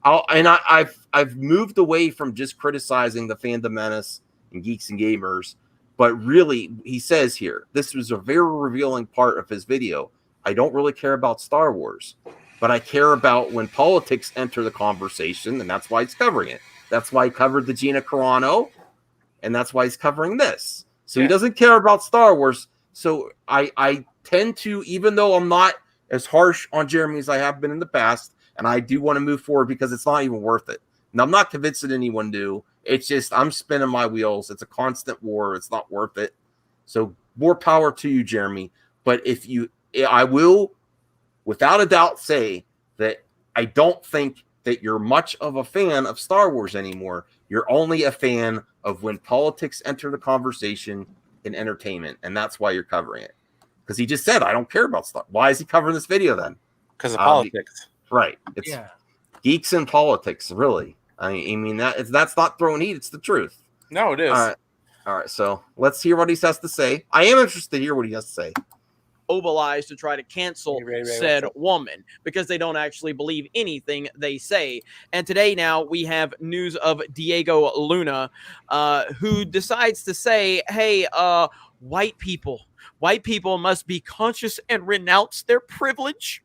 I've moved away from just criticizing the Fandom Menace and Geeks and Gamers, but really, he says here, this was a very revealing part of his video. I don't really care about Star Wars, but I care about when politics enter the conversation, and that's why he's covering it. That's why he covered the Gina Carano, and that's why he's covering this. So he doesn't care about Star Wars. So I tend to, even though I'm not as harsh on Jeremy as I have been in the past, and I do want to move forward because it's not even worth it. And I'm not convinced that anyone do. It's just I'm spinning my wheels. It's a constant war. It's not worth it. So more power to you, Jeremy. But I will, without a doubt, say that I don't think that you're much of a fan of Star Wars anymore. You're only a fan of when politics enter the conversation in entertainment, and that's why you're covering it. Because he just said, I don't care about stuff. Why is he covering this video then? Because of politics. Right. It's geeks and politics, really. I mean that's not throwing heat. It's the truth. No, it is. All right. So let's hear what he has to say. I am interested to hear what he has to say. Mobilize to try to cancel said woman because they don't actually believe anything they say. And today now we have news of Diego Luna, who decides to say, hey, white people must be conscious and renounce their privilege.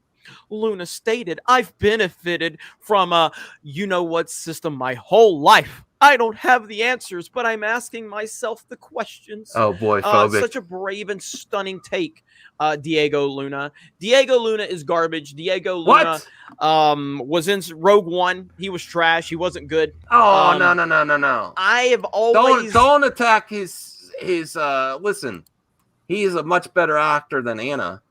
Luna stated, I've benefited from a you-know-what system my whole life. I don't have the answers, but I'm asking myself the questions. Oh, boy, phobic. Such a brave and stunning take, Diego Luna. Diego Luna is garbage. Diego Luna was in Rogue One. He was trash. He wasn't good. Oh, no. I have always... Don't attack his listen, he is a much better actor than Anna.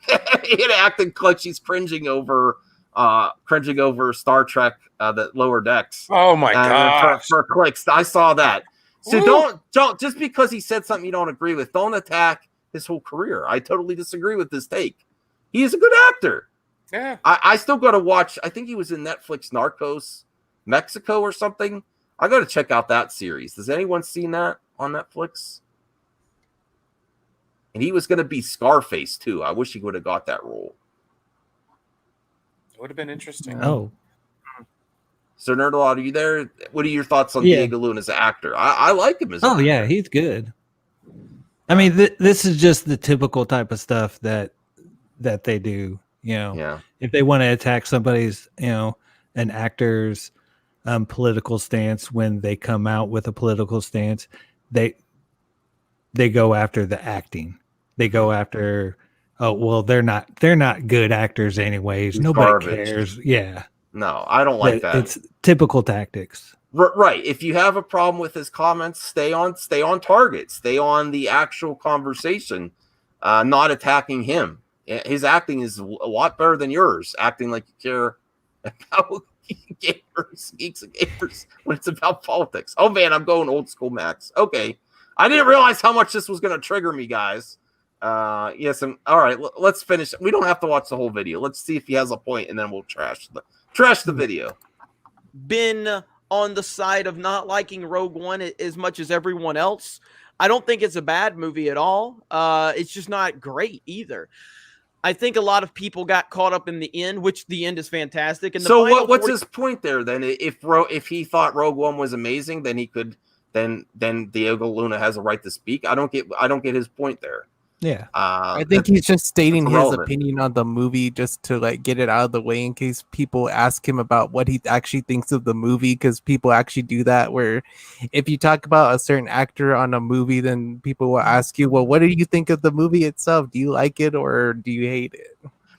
It acted like she's cringing over Star Trek, the Lower Decks. Oh my god! For clicks, I saw that. So don't just because he said something you don't agree with, don't attack his whole career. I totally disagree with this take. He is a good actor. Yeah, I still got to watch. I think he was in Netflix Narcos Mexico or something. I got to check out that series. Has anyone seen that on Netflix? And he was going to be Scarface, too. I wish he would have got that role. It would have been interesting. Oh. So, Nerdalot, are you there? What are your thoughts on Diego Luna as an actor? I like him as an actor. Oh, yeah, he's good. I mean, this is just the typical type of stuff that they do, Yeah. If they want to attack somebody's, an actor's political stance when they come out with a political stance, they go after the acting. They go after, they're not good actors anyways. Nobody cares. Yeah. No, I don't like that. It's typical tactics. Right. If you have a problem with his comments, stay on target. Stay on the actual conversation, not attacking him. His acting is a lot better than yours. Acting like you care about geeks and gamers when it's about politics. Oh man, I'm going old school, Max. Okay. I didn't realize how much this was going to trigger me, guys. Yes. All right. Let's finish. We don't have to watch the whole video. Let's see if he has a point, and then we'll trash the video. Been on the side of not liking Rogue One as much as everyone else. I don't think it's a bad movie at all. It's just not great either. I think a lot of people got caught up in the end, which the end is fantastic. And so what's his point there then? If he thought Rogue One was amazing, then he could. Then Diego Luna has a right to speak. I don't get his point there. Yeah. I think he's just stating his irrelevant. opinion on the movie just to like get it out of the way in case people ask him about what he actually thinks of the movie, because people actually do that where if you talk about a certain actor on a movie, then people will ask you, well, what do you think of the movie itself? Do you like it or do you hate it?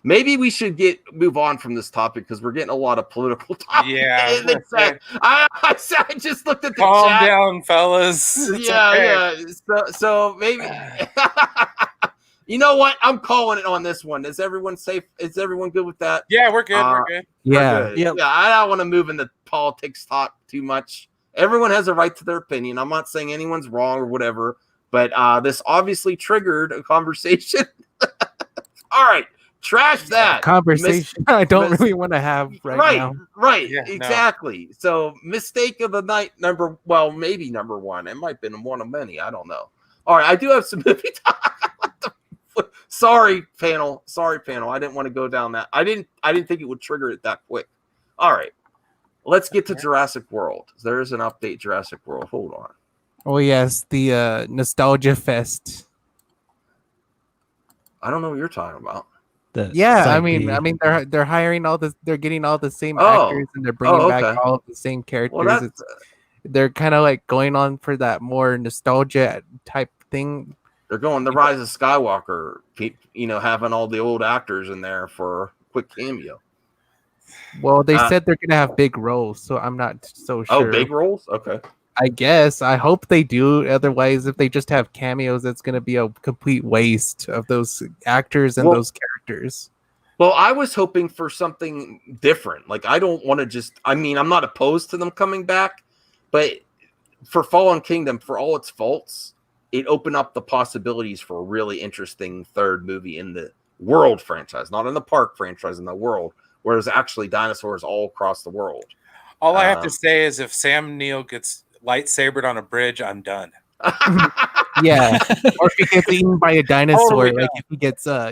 Maybe we should move on from this topic because we're getting a lot of political topics. Yeah. in the chat. I just looked at the Calm chat. down, fellas. It's Yeah, okay. yeah. So maybe you know what? I'm calling it on this one. Is everyone safe? Is everyone good with that? Yeah, we're good. We're good. Yeah. We're good. Yep. Yeah. I don't want to move into politics talk too much. Everyone has a right to their opinion. I'm not saying anyone's wrong or whatever, but this obviously triggered a conversation. All right. Trash that Conversation I don't really want to have right now. Right, Yeah, no. exactly. So mistake of the night maybe number one. It might have been one of many. I don't know. All right, I do have some movie talk. Sorry, panel. I didn't want to go down that. I didn't think it would trigger it that quick. All right, let's get to Jurassic World. There's an update. Jurassic World. Hold on. Oh yes, the nostalgia fest. I don't know what you're talking about. I mean they're hiring they're getting all the same actors and they're bringing back all of the same characters. Well, they're kind of like going on for that more nostalgia type thing. They're going the Rise of Skywalker, having all the old actors in there for a quick cameo. Well, they said they're gonna have big roles, so I'm not so sure. Oh, big roles? Okay. I guess. I hope they do. Otherwise, if they just have cameos, it's going to be a complete waste of those actors and those characters. Well, I was hoping for something different. Like, I don't want to I'm not opposed to them coming back, but for Fallen Kingdom, for all its faults, it opened up the possibilities for a really interesting third movie in the World franchise, not in the park franchise, in the World, where there's actually dinosaurs all across the world. All I have to say is if Sam Neill gets lightsabered on a bridge, I'm done. Yeah, or if he gets eaten by a dinosaur, Totally like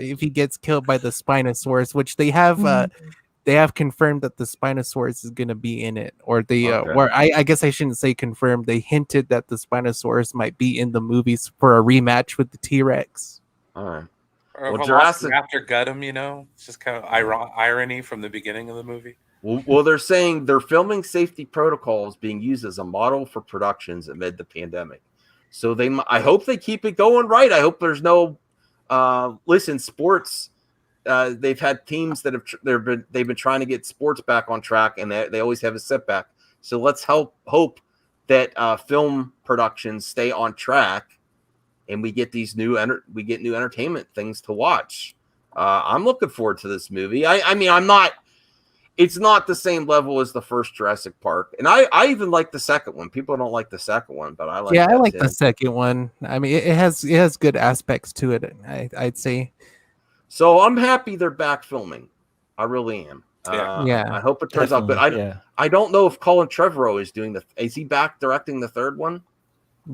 if he gets killed by the Spinosaurus, which they have confirmed that the Spinosaurus is going to be in it, or I guess I shouldn't say confirmed. They hinted that the Spinosaurus might be in the movies for a rematch with the T-Rex. All right. Or Jurassic after gut him, it's just kind of irony from the beginning of the movie. Well, they're saying they're filming safety protocols being used as a model for productions amid the pandemic. So I hope they keep it going right. I hope there's no sports. They've had teams that they've been trying to get sports back on track, and they always have a setback. So let's hope that film productions stay on track, and we get these new entertainment things to watch. I'm looking forward to this movie. It's not the same level as the first Jurassic Park. And I even like the second one. People don't like the second one, but I like I like the second one. I mean, it has good aspects to it, I'd say. So I'm happy they're back filming. I really am. Yeah. I hope it turns out good. I don't know if Colin Trevorrow is he back directing the third one?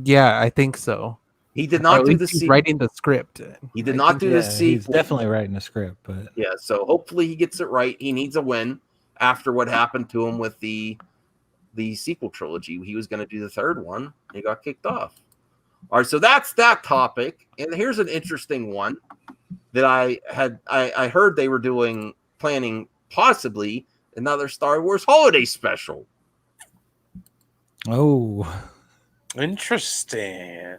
Yeah, I think so. He did not do the sequel. Writing the script. He did not do the sequel. He's definitely writing the script, but yeah, so hopefully he gets it right. He needs a win after what happened to him with the sequel trilogy. He was going to do the third one. He got kicked off. All right, so that's that topic. And here's an interesting one that I heard they were planning possibly another Star Wars holiday special. Oh, interesting.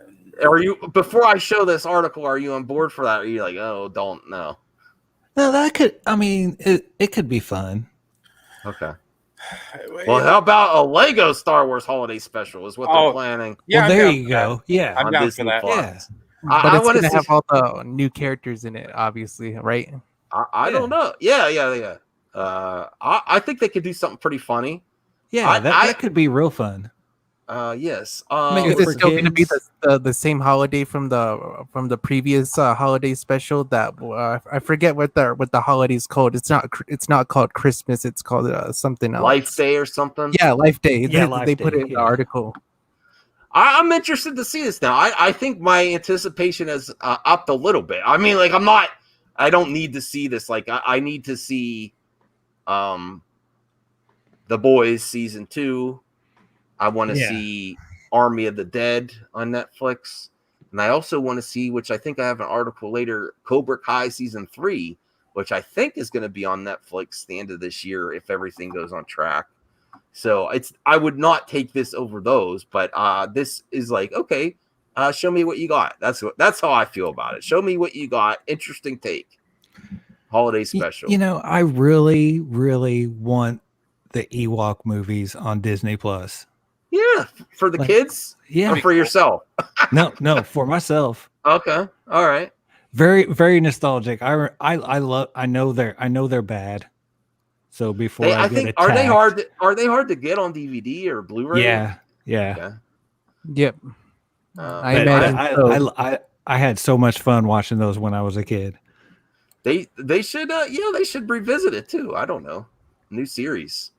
Before I show this article, are you on board for that? Or are you like, oh, don't know? No, that could. I mean, it could be fun. Okay. Well, how about a Lego Star Wars holiday special? Is what they're planning. Yeah, well, there you go. Yeah, I'm down for that. Yeah. But it's going to have all the new characters in it, obviously, right? I don't know. Yeah. I think they could do something pretty funny. Yeah, that could be real fun. Yes. Is it still going to be the same holiday from the previous holiday special? That I forget what the holiday is called. It's not called Christmas. It's called something else. Life Day or something. Yeah, Life Day. Yeah, they put it in the article. I'm interested to see this now. I think my anticipation has upped a little bit. I mean, like I don't need to see this. Like I need to see, The Boys season 2. I want to see Army of the Dead on Netflix. And I also want to see, which I think I have an article later, Cobra Kai season 3, which I think is going to be on Netflix the end of this year if everything goes on track. So I would not take this over those, but this is like, okay, show me what you got. That's how I feel about it. Show me what you got. Interesting take. Holiday special. You know, I really, really want the Ewok movies on Disney Plus. Yeah, for the kids. Yeah, or for yourself. no, for myself. Okay, all right. Very, very nostalgic. I know they're bad. So before I think attacked, are they hard to get on DVD or Blu-ray? Yeah. Okay. Yep. I imagine I had so much fun watching those when I was a kid. They should they should revisit it too. I don't know. New series.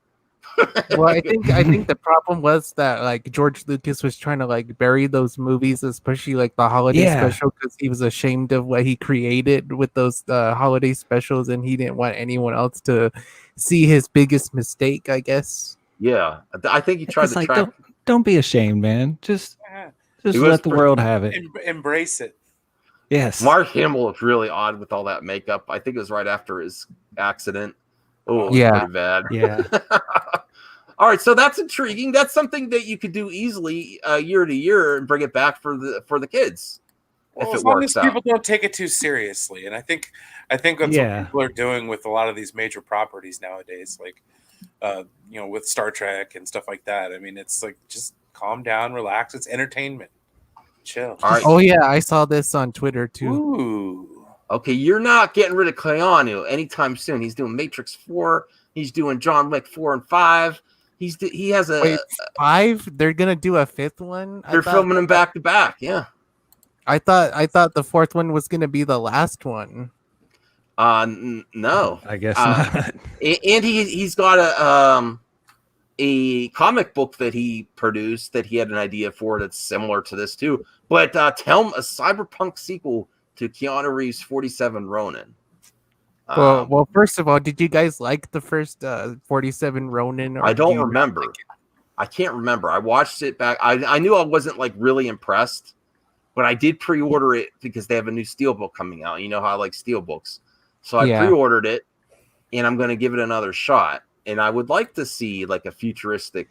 Well, I think the problem was that like George Lucas was trying to like bury those movies, especially like the holiday special, because he was ashamed of what he created with those holiday specials, and he didn't want anyone else to see his biggest mistake, I guess. Yeah, I think he tried to track. Don't be ashamed, man. Just let the world have it. Embrace it. Yes. Mark Hamill looked really odd with all that makeup. I think it was right after his accident. Oh, yeah, pretty bad. Yeah. All right, so that's intriguing. That's something that you could do easily year to year and bring it back for the kids. Well, as long as people don't take it too seriously, and I think that's what people are doing with a lot of these major properties nowadays, like with Star Trek and stuff like that. I mean, it's like just calm down, relax. It's entertainment. Chill. All right. Oh yeah, I saw this on Twitter too. Ooh. Okay, you're not getting rid of Keanu anytime soon. He's doing Matrix 4. He's doing John Wick 4 and 5. He has a 5. They're gonna do a 5th one. They're filming them back to back. Yeah. I thought the 4th one was gonna be the last one. No, I guess not. And he's got a comic book that he produced that he had an idea for that's similar to this too. But tell him a cyberpunk sequel to Keanu Reeves' 47 Ronin. Well, first of all, did you guys like the first 47 Ronin? I don't remember. I can't remember. I watched it back. I knew I wasn't like really impressed, but I did pre-order it because they have a new Steelbook coming out. You know how I like Steelbooks. So I pre-ordered it, and I'm going to give it another shot. And I would like to see like a futuristic.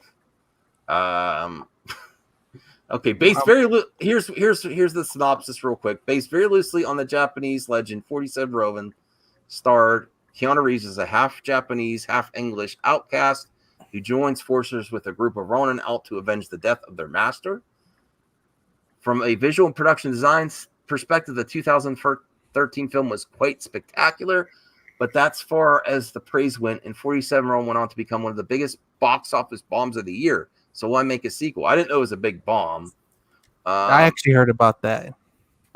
Okay, based here's the synopsis real quick. Based very loosely on the Japanese legend 47 Ronin, starred Keanu Reeves as a half Japanese, half English outcast who joins forces with a group of Ronin out to avenge the death of their master. From a visual and production design perspective, the 2013 film was quite spectacular, but that's far as the praise went, and 47 Ronin went on to become one of the biggest box office bombs of the year. So why make a sequel? I didn't know it was a big bomb. I actually heard about that.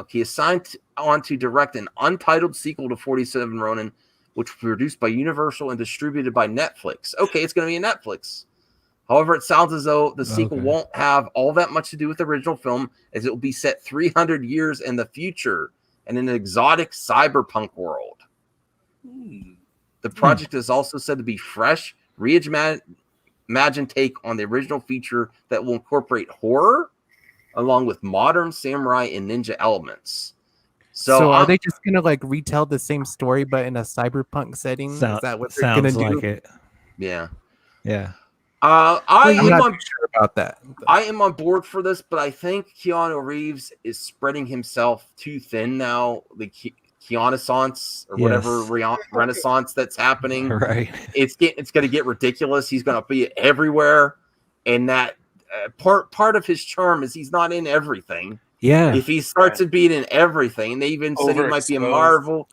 Okay, assigned on to direct an untitled sequel to 47 Ronin, which was produced by Universal and distributed by Netflix. Okay, it's going to be a Netflix. However, it sounds as though the sequel won't have all that much to do with the original film, as it will be set 300 years in the future in an exotic cyberpunk world. The project is also said to be fresh, reimagined take on the original feature that will incorporate horror along with modern samurai and ninja elements. So are they just gonna like retell the same story but in a cyberpunk setting? Is that what they're gonna do? Like it. Yeah. I'm not sure about that. I am on board for this, but I think Keanu Reeves is spreading himself too thin now. The Keanu-sance or whatever renaissance that's happening. Right. It's going to get ridiculous. He's going to be everywhere, and that part of his charm is he's not in everything. Yeah. If he starts to be in everything, they even said he might be a Marvel.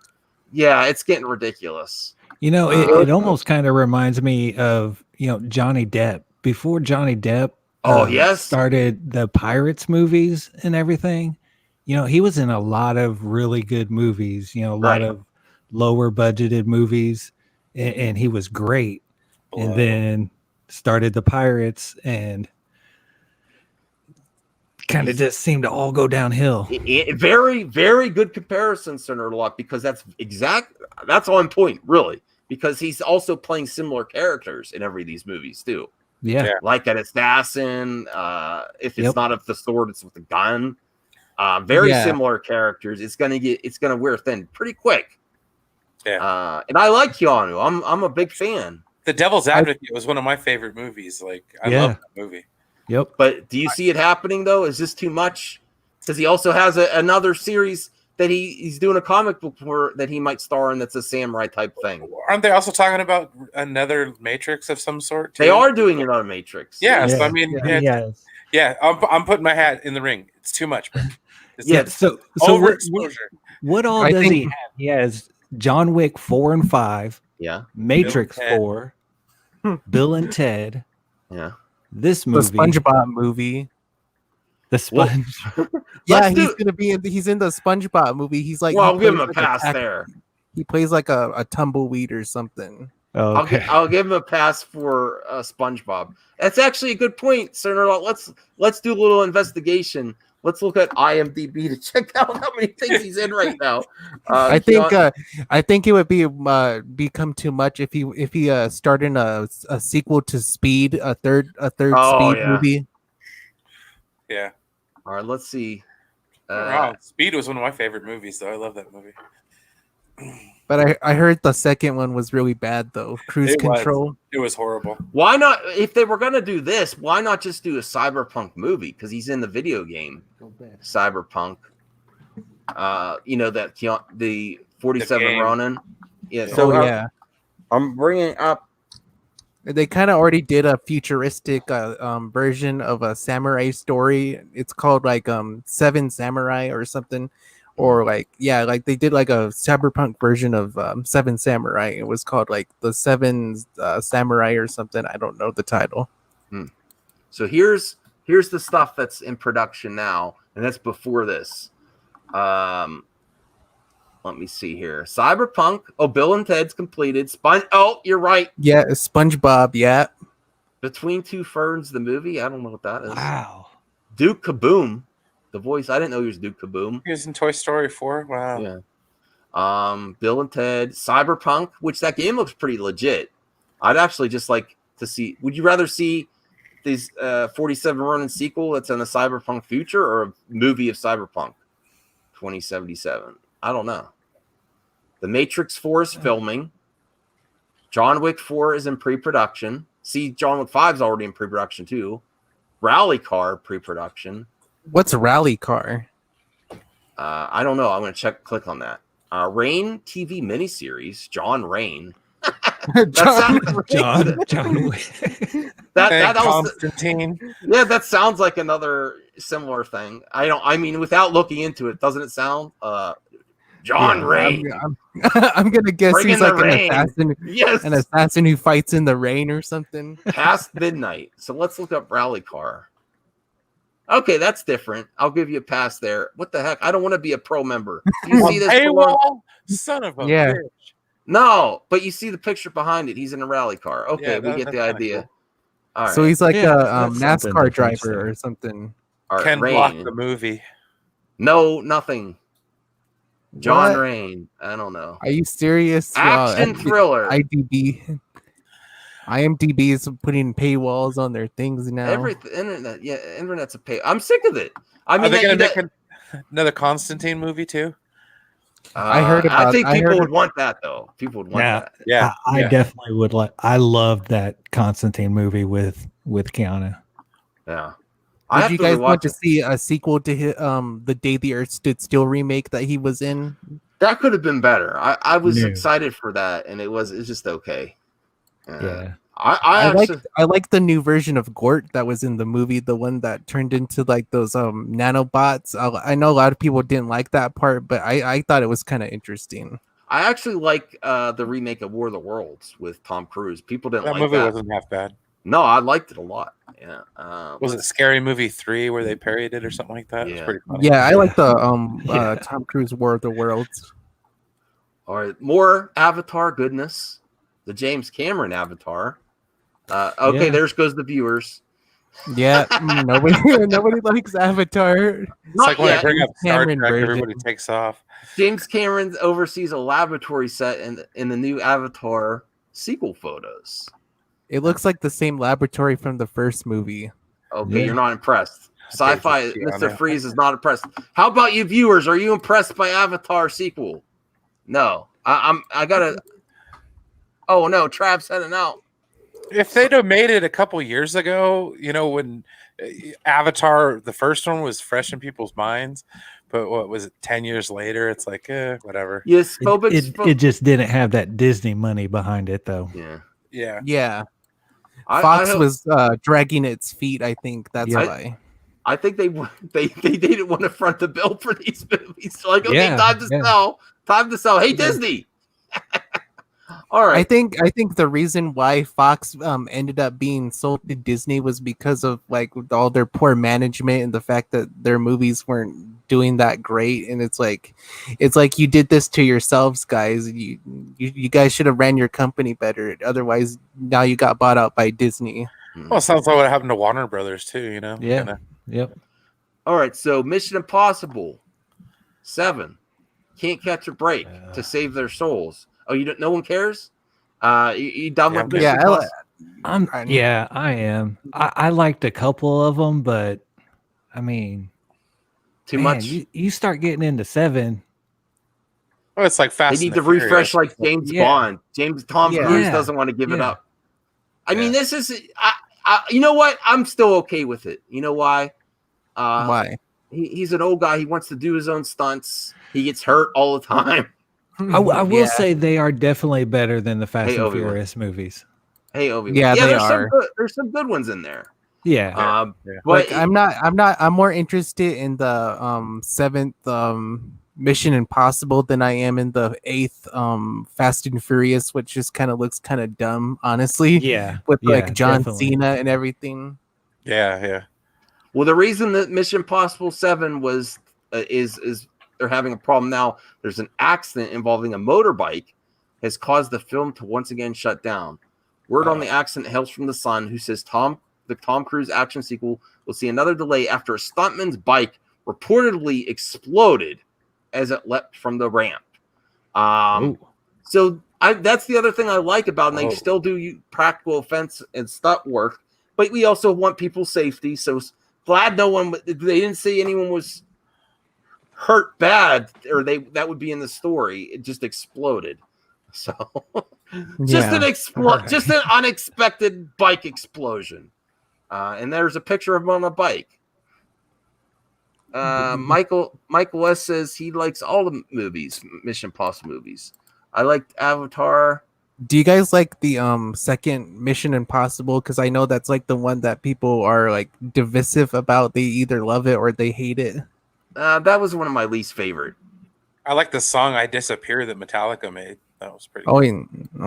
Yeah, it's getting ridiculous. You know, it almost kind of reminds me of, Johnny Depp. Before Johnny Depp started the Pirates movies and everything, he was in a lot of really good movies, a lot of lower budgeted movies, and he was great. And then started the Pirates and kind of just seemed to all go downhill. Very, very good comparison, Senator Locke, because that's on point, really. Because he's also playing similar characters in every of these movies too. Yeah. Like an assassin. If it's not of the sword, it's with the gun. Very similar characters. It's gonna wear thin pretty quick. Yeah. And I like Keanu. I'm a big fan. The Devil's Advocate was one of my favorite movies. Like I love that movie. Yep. But do you see it happening though? Is this too much? Because he also has another series that he's doing a comic book for that he might star in. That's a samurai type thing. Aren't they also talking about another Matrix of some sort? Too? They are doing another Matrix. Yes, I mean, I'm putting my hat in the ring. It's too much, bro. So overexposure. What all does he have? He has John Wick 4 and 5. Yeah. Matrix 4. Bill and Ted. Yeah. This movie. The SpongeBob movie. The Sponge. He's in the SpongeBob movie. He's like, well, I'll give him a pass there. He plays like a tumbleweed or something. Oh, okay. I'll give him a pass for SpongeBob. That's actually a good point, Sir. Let's do a little investigation. Let's look at IMDb to check out how many things he's in right now. I think it would become too much if he started a sequel to Speed, a third Speed movie. Yeah. All right, let's see. Speed was one of my favorite movies, though. I love that movie. But I heard the second one was really bad, though. Cruise Control. It was horrible. Why not? If they were going to do this, why not just do a cyberpunk movie? Because he's in the video game Cyberpunk. That the 47 Ronin. Yeah. So I'm bringing up. They kind of already did a futuristic version of a samurai story. It's called like Seven Samurai or something. Or they did like a cyberpunk version of Seven Samurai. It was called like the Seven Samurai or something. I don't know the title. So here's the stuff that's in production now, and that's before this. Let me see here. Cyberpunk. Oh, Bill and Ted's completed. Oh, you're right. Yeah, SpongeBob. Yeah. Between Two Ferns, the movie. I don't know what that is. Wow. Duke Kaboom. The voice. I didn't know he was Duke Kaboom. He was in Toy Story 4. Wow. Yeah. Bill and Ted. Cyberpunk, which that game looks pretty legit. I'd actually just like to see. Would you rather see this 47 Ronin sequel that's in a cyberpunk future or a movie of Cyberpunk 2077? I don't know. The Matrix 4 is filming. John Wick 4 is in pre-production. See, John Wick 5 is already in pre-production too. Rally Car pre-production. What's a Rally Car? I don't know. I'm going to click on that. Rain TV miniseries. John Rain. John that Constantine. That sounds like another similar thing. I mean, without looking into it, doesn't it sound John Rain? I'm gonna guess Bring he's in like the an rain. assassin. Yes, an assassin who fights in the rain or something. Past midnight. So let's look up Rally Car. Okay, that's different. I'll give you a pass there. What the heck? I don't want to be a pro member. Do you see this? Son of a bitch. No, but you see the picture behind it. He's in a rally car. Okay, we get the idea. Cool. All right. So he's like a NASCAR driver or something. All right, Ken Rain. Block the movie. No, nothing. John Rain. I don't know. Are you serious? Action thriller. IMDb is putting paywalls on their things now. Internet's a pay. I'm sick of it. I mean, are they going to make another Constantine movie too? I heard about. I think people would want that though. People would want that. Yeah, I definitely would like. I loved that Constantine movie with Keanu. Yeah. Would you guys want to see a sequel to his, the Day the Earth Stood Still remake that he was in? That could have been better. I was excited for that, and it's just okay. Yeah. I like the new version of Gort that was in the movie, the one that turned into like those nanobots. I know a lot of people didn't like that part, but I thought it was kind of interesting. I actually like the remake of War of the Worlds with Tom Cruise. People didn't like that. That movie wasn't half bad. No, I liked it a lot. Yeah. Was it Scary Movie 3 where they parodied it or something like that? Yeah. It was pretty funny. Yeah, I like the Tom Cruise War of the Worlds. All right, more Avatar goodness. The James Cameron Avatar. There goes the viewers. Yeah, nobody likes Avatar. It's like when I bring up Star Trek, version. everybody takes off. James Cameron oversees a laboratory set in the new Avatar sequel photos. It looks like the same laboratory from the first movie. Okay, You're not impressed. Sci-fi Mr. Freeze is not impressed. How about you viewers? Are you impressed by Avatar sequel? No. I gotta. Oh no, Trap's heading out. If they'd have made it a couple years ago, when Avatar, the first one, was fresh in people's minds, but what was it, 10 years later? It's like, whatever. Yes, it just didn't have that Disney money behind it, though. Yeah. Fox was dragging its feet. I think that's why. I think they didn't want to front the bill for these movies. Like, okay, time to sell. Hey, Disney. All right. I think the reason why Fox ended up being sold to Disney was because of like all their poor management and the fact that their movies weren't doing that great. And it's like you did this to yourselves, guys. You guys should have ran your company better. Otherwise, now you got bought out by Disney. Well, it sounds like what happened to Warner Brothers too. Yeah. Kinda. Yep. All right. So Mission Impossible 7 can't catch a break to save their souls. Oh, no one cares? You done with Mission Impossible? I am. I liked a couple of them, but I mean, too much. You start getting into 7. Oh, it's like Fast. They need to refresh like James Bond. Tom Cruise doesn't want to give it up. I mean, this is. You know what? I'm still okay with it. You know why? Why? He's an old guy. He wants to do his own stunts. He gets hurt all the time. I will say they are definitely better than the Fast and Furious movies. Hey, Obi-Wan. Yeah, they are. There's some good ones in there. Yeah. But like, I'm more interested in the 7th Mission Impossible than I am in the 8th Fast and Furious, which just kind of looks kind of dumb, honestly. Yeah. With like John definitely. Cena and everything. Yeah. Well, the reason that Mission Impossible 7 was is they're having a problem now. There's an accident involving a motorbike has caused the film to once again shut down. Word on the accident hails from The Sun, who says the Tom Cruise action sequel will see another delay after a stuntman's bike reportedly exploded as it leapt from the ramp. So that's the other thing I like about it. And they still do practical effects and stunt work, but we also want people's safety. So glad they didn't say anyone was hurt bad, or that would be in the story. It just exploded. So just an unexpected bike explosion. And there's a picture of him on a bike. Michael S says he likes all the movies, Mission Impossible movies. I liked Avatar. Do you guys like the second Mission Impossible? Because I know that's like the one that people are like divisive about. They either love it or they hate it. That was one of my least favorite. I like the song "I Disappear" that Metallica made. That was pretty. Oh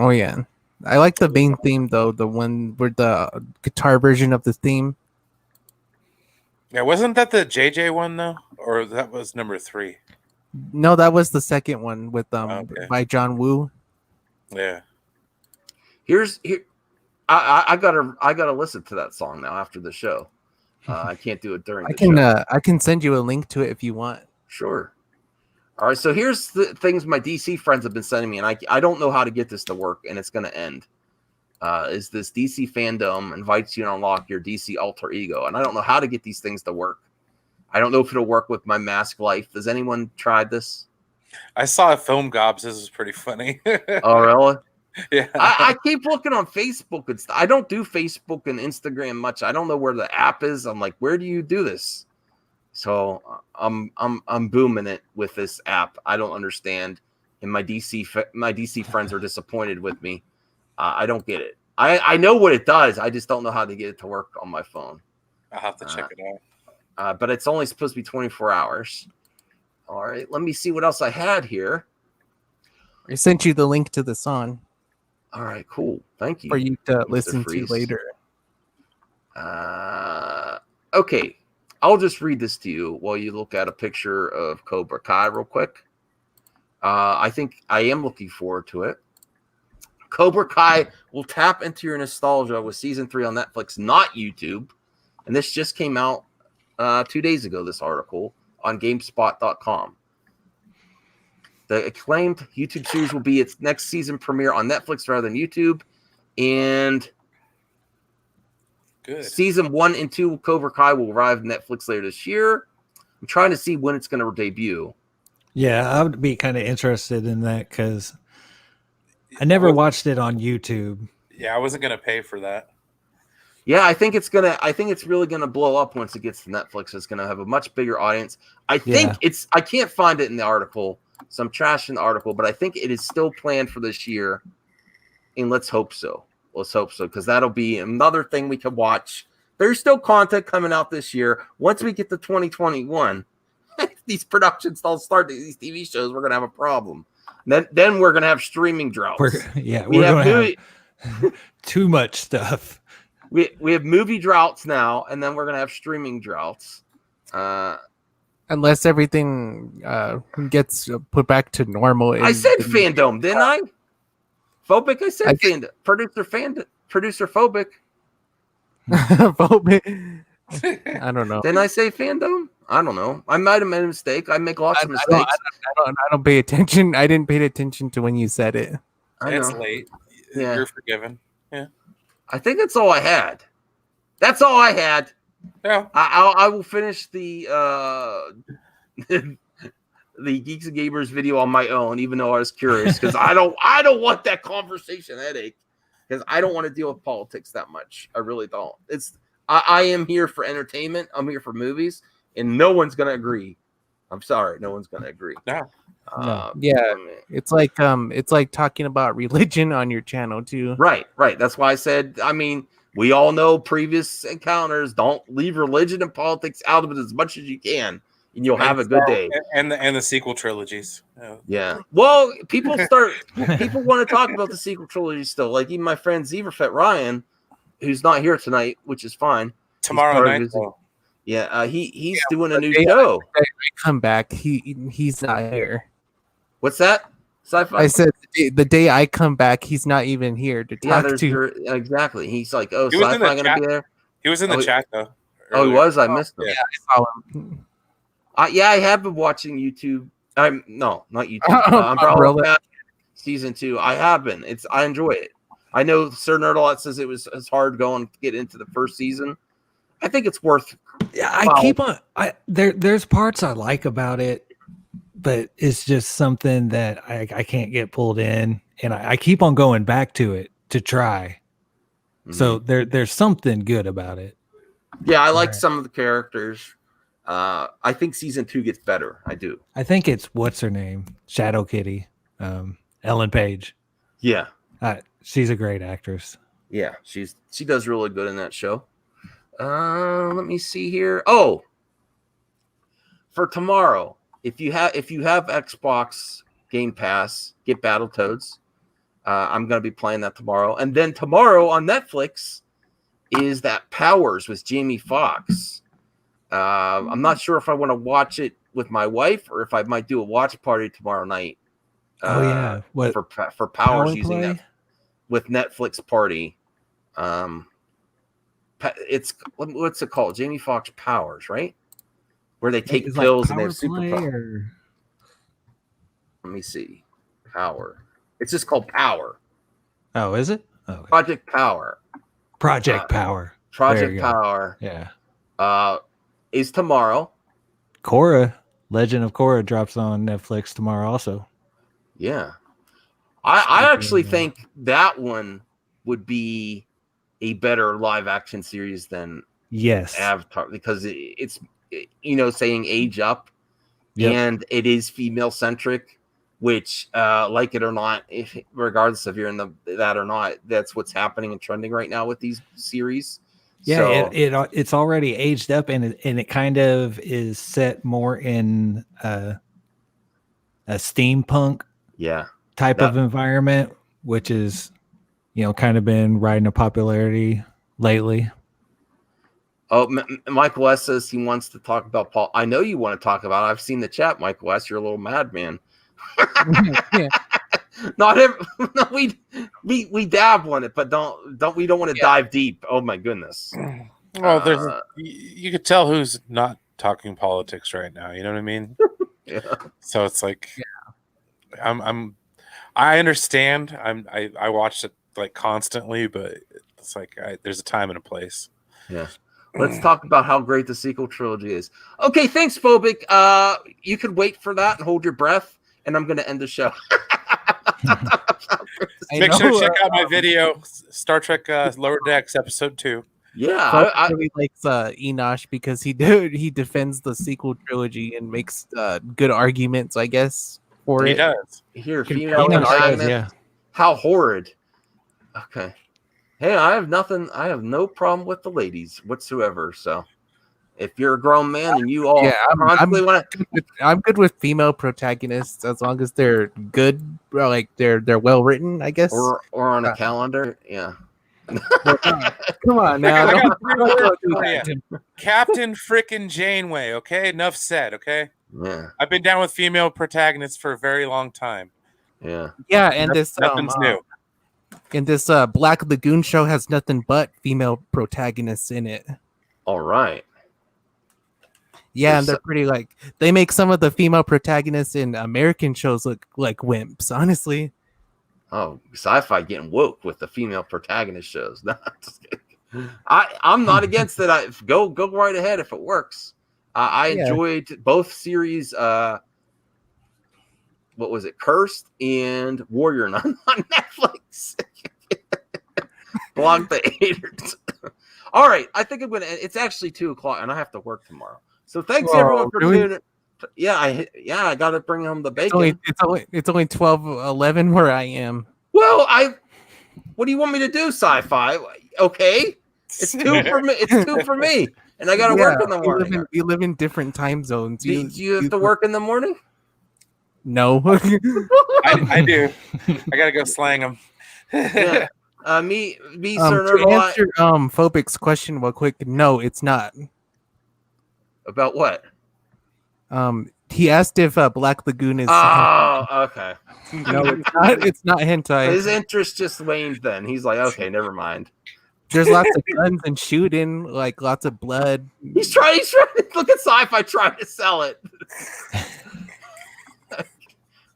yeah. I like the main theme though, the one with the guitar version of the theme. Yeah, wasn't that the JJ one though, or that was number 3? No, that was the second one with by John Woo. Yeah. I gotta listen to that song now after the show. I can't do it during the show. I can send you a link to it if you want. Sure. All right, so here's the things my DC friends have been sending me, and I don't know how to get this to work, and it's going to end. Is this DC fandom invites you to unlock your DC alter ego, and I don't know how to get these things to work. I don't know if it'll work with my mask life. Has anyone tried this? I saw a film gobs. This is pretty funny. Oh, really? Yeah. I keep looking on Facebook and stuff. I don't do Facebook and Instagram much. I don't know where the app is. I'm like, where do you do this? So I'm booming it with this app. I don't understand, and my DC friends are disappointed with me. I don't get it. I know what it does. I just don't know how to get it to work on my phone. I'll have to check it out. But it's only supposed to be 24 hours. All right, let me see what else I had here. I sent you the link to the song. All right, cool. Thank you for you to Mr. listen Freeze. to later. Okay. I'll just read this to you while you look at a picture of Cobra Kai real quick. I think I am looking forward to it. Cobra Kai will tap into your nostalgia with season 3 on Netflix, not YouTube. And this just came out 2 days ago, this article on GameSpot.com. The acclaimed YouTube series will be its next season premiere on Netflix rather than YouTube. And Good. Season 1 and 2 of Cobra Kai will arrive Netflix later this year. I'm trying to see when it's going to debut. Yeah, I would be kind of interested in that because I never watched it on YouTube. Yeah, I wasn't gonna pay for that. Yeah, I think it's really gonna blow up once it gets to Netflix. It's gonna have a much bigger audience. I think I can't find it in the article, so I'm trashing the article, but I think it is still planned for this year. And let's hope so. Because that'll be another thing we can watch. There's still content coming out this year. Once we get to 2021, these productions don't start these TV shows, we're gonna have a problem. Then we're gonna have streaming droughts. We're gonna have too much stuff. We have movie droughts now, and then we're gonna have streaming droughts. Unless everything gets put back to normal. I said fandom, didn't I? Phobic. I said fandom. Producer phobic. Phobic. I don't know. Didn't I say fandom? I don't know. I might have made a mistake. I make lots of mistakes. I don't pay attention. I didn't pay attention to when you said it. It's late. Yeah. You're forgiven. Yeah. I think that's all I had. That's all I had. Yeah. I will finish the the Geeks and Gamers video on my own, even though I was curious, because I don't want that conversation headache, because I don't want to deal with politics that much. I really don't. I am here for entertainment. I'm here for movies, and no one's gonna agree. I'm sorry, no one's gonna agree. No. Yeah, it's like talking about religion on your channel too. Right. That's why I said. I mean, we all know previous encounters. Don't leave religion and politics out of it as much as you can, and you'll have a good day. And the sequel trilogies. Yeah. Well, people want to talk about the sequel trilogy still. Like even my friend Zeverfet Ryan, who's not here tonight, which is fine. Tomorrow night. Yeah, he's doing a new show. I come back. He's not here. What's that? Sci-fi? I said the day I come back, he's not even here to talk to. Exactly. He's like, oh, he Sci-fi gonna be there? He was in the chat though. Oh, he was? I missed him. Yeah, I saw him. Yeah, I have been watching YouTube. No, not YouTube. Umbrella season 2. I have been. I enjoy it. I know Sir Nerdalot says it's hard going to get into the first season. I think it's worth. Yeah, I keep on. There's parts I like about it, but it's just something that I can't get pulled in, and I keep on going back to it to try. Mm-hmm. So there's something good about it. Yeah, I like some of the characters. I think season 2 gets better. I do. I think it's what's her name, Shadow Kitty, Ellen Page. Yeah, she's a great actress. Yeah, she does really good in that show. Let me see here. Oh, for tomorrow, if you have Xbox Game Pass, get Battletoads. I'm gonna be playing that tomorrow, and then tomorrow on Netflix is that Powers with Jamie Foxx. I'm not sure if I want to watch it with my wife or if I might do a watch party tomorrow night. What for Powers using that with Netflix party. It's what's it called? Jamie Foxx Powers, right? Where they take pills and they have superpowers. Let me see. Power. It's just called Power. Oh, is it? Oh, Project Power. Project Power. Project Power. Yeah. Is tomorrow. Korra, Legend of Korra drops on Netflix tomorrow also. Yeah. I actually think that one would be a better live action series than Avatar, because it's saying age up, and it is female centric, which like it or not, regardless if you're in that or not, that's what's happening and trending right now with these series. Yeah, so, it's already aged up, and it kind of is set more in a steampunk type of environment, which is kind of been riding a popularity lately. Oh, Michael West says he wants to talk about Paul. I know you want to talk about it. I've seen the chat, Michael West. You're a little madman. Yeah. Not every, no, we dabble in it, but we don't want to dive deep. Oh my goodness. Well, you could tell who's not talking politics right now. You know what I mean? Yeah. So it's like, I understand. I watch it like constantly, but it's like there's a time and a place. Yeah. Let's talk about how great the sequel trilogy is. Okay, thanks, Phobic. You could wait for that and hold your breath, and I'm going to end the show. Make sure to check out my video, Star Trek Lower Decks Episode 2. Yeah, I really likes Enosh because he defends the sequel trilogy and makes good arguments, I guess, for He it. does. Here, Compelling female arguments. protagonist. How horrid. Okay. Hey, I have no problem with the ladies whatsoever. So if you're a grown man and you all I'm good with female protagonists as long as they're good, or like they're well written, I guess. or on a calendar, yeah. Come on now. I got Don't- 3 don't words do for that, you. Tim. Captain frickin' Janeway, okay? Enough said, okay? Yeah. I've been down with female protagonists for a very long time. Yeah. Yeah, and this Nothing's new. and this Black Lagoon show has nothing but female protagonists in it. All right. Yeah, and they're pretty they make some of the female protagonists in American shows look like wimps, honestly. Oh, sci-fi getting woke with the female protagonist shows. No, just kidding. I'm not against it. Go right ahead if it works. I enjoyed both series. What was it? Cursed and Warrior on Netflix. Block the haters. All right, I think I'm gonna. It's actually 2:00, and I have to work tomorrow. So thanks everyone for tuning. Yeah, I got to bring home the bacon. It's only 12:11 where I am. Well, what do you want me to do, sci-fi? Okay, it's 2 for me. It's 2 for me, and I got to work in the morning. We live in different time zones. Do you have to work in the morning? No. I do. I gotta go slang them. Yeah. Me, to sir. answer Phobic's question real quick, no, it's not. About what? He asked if Black Lagoon is. Oh, okay. No, it's not. It's not hentai. His interest just waned. Then he's like, okay, never mind. There's lots of guns and shooting, like lots of blood. He's trying. Look at sci-fi trying to sell it.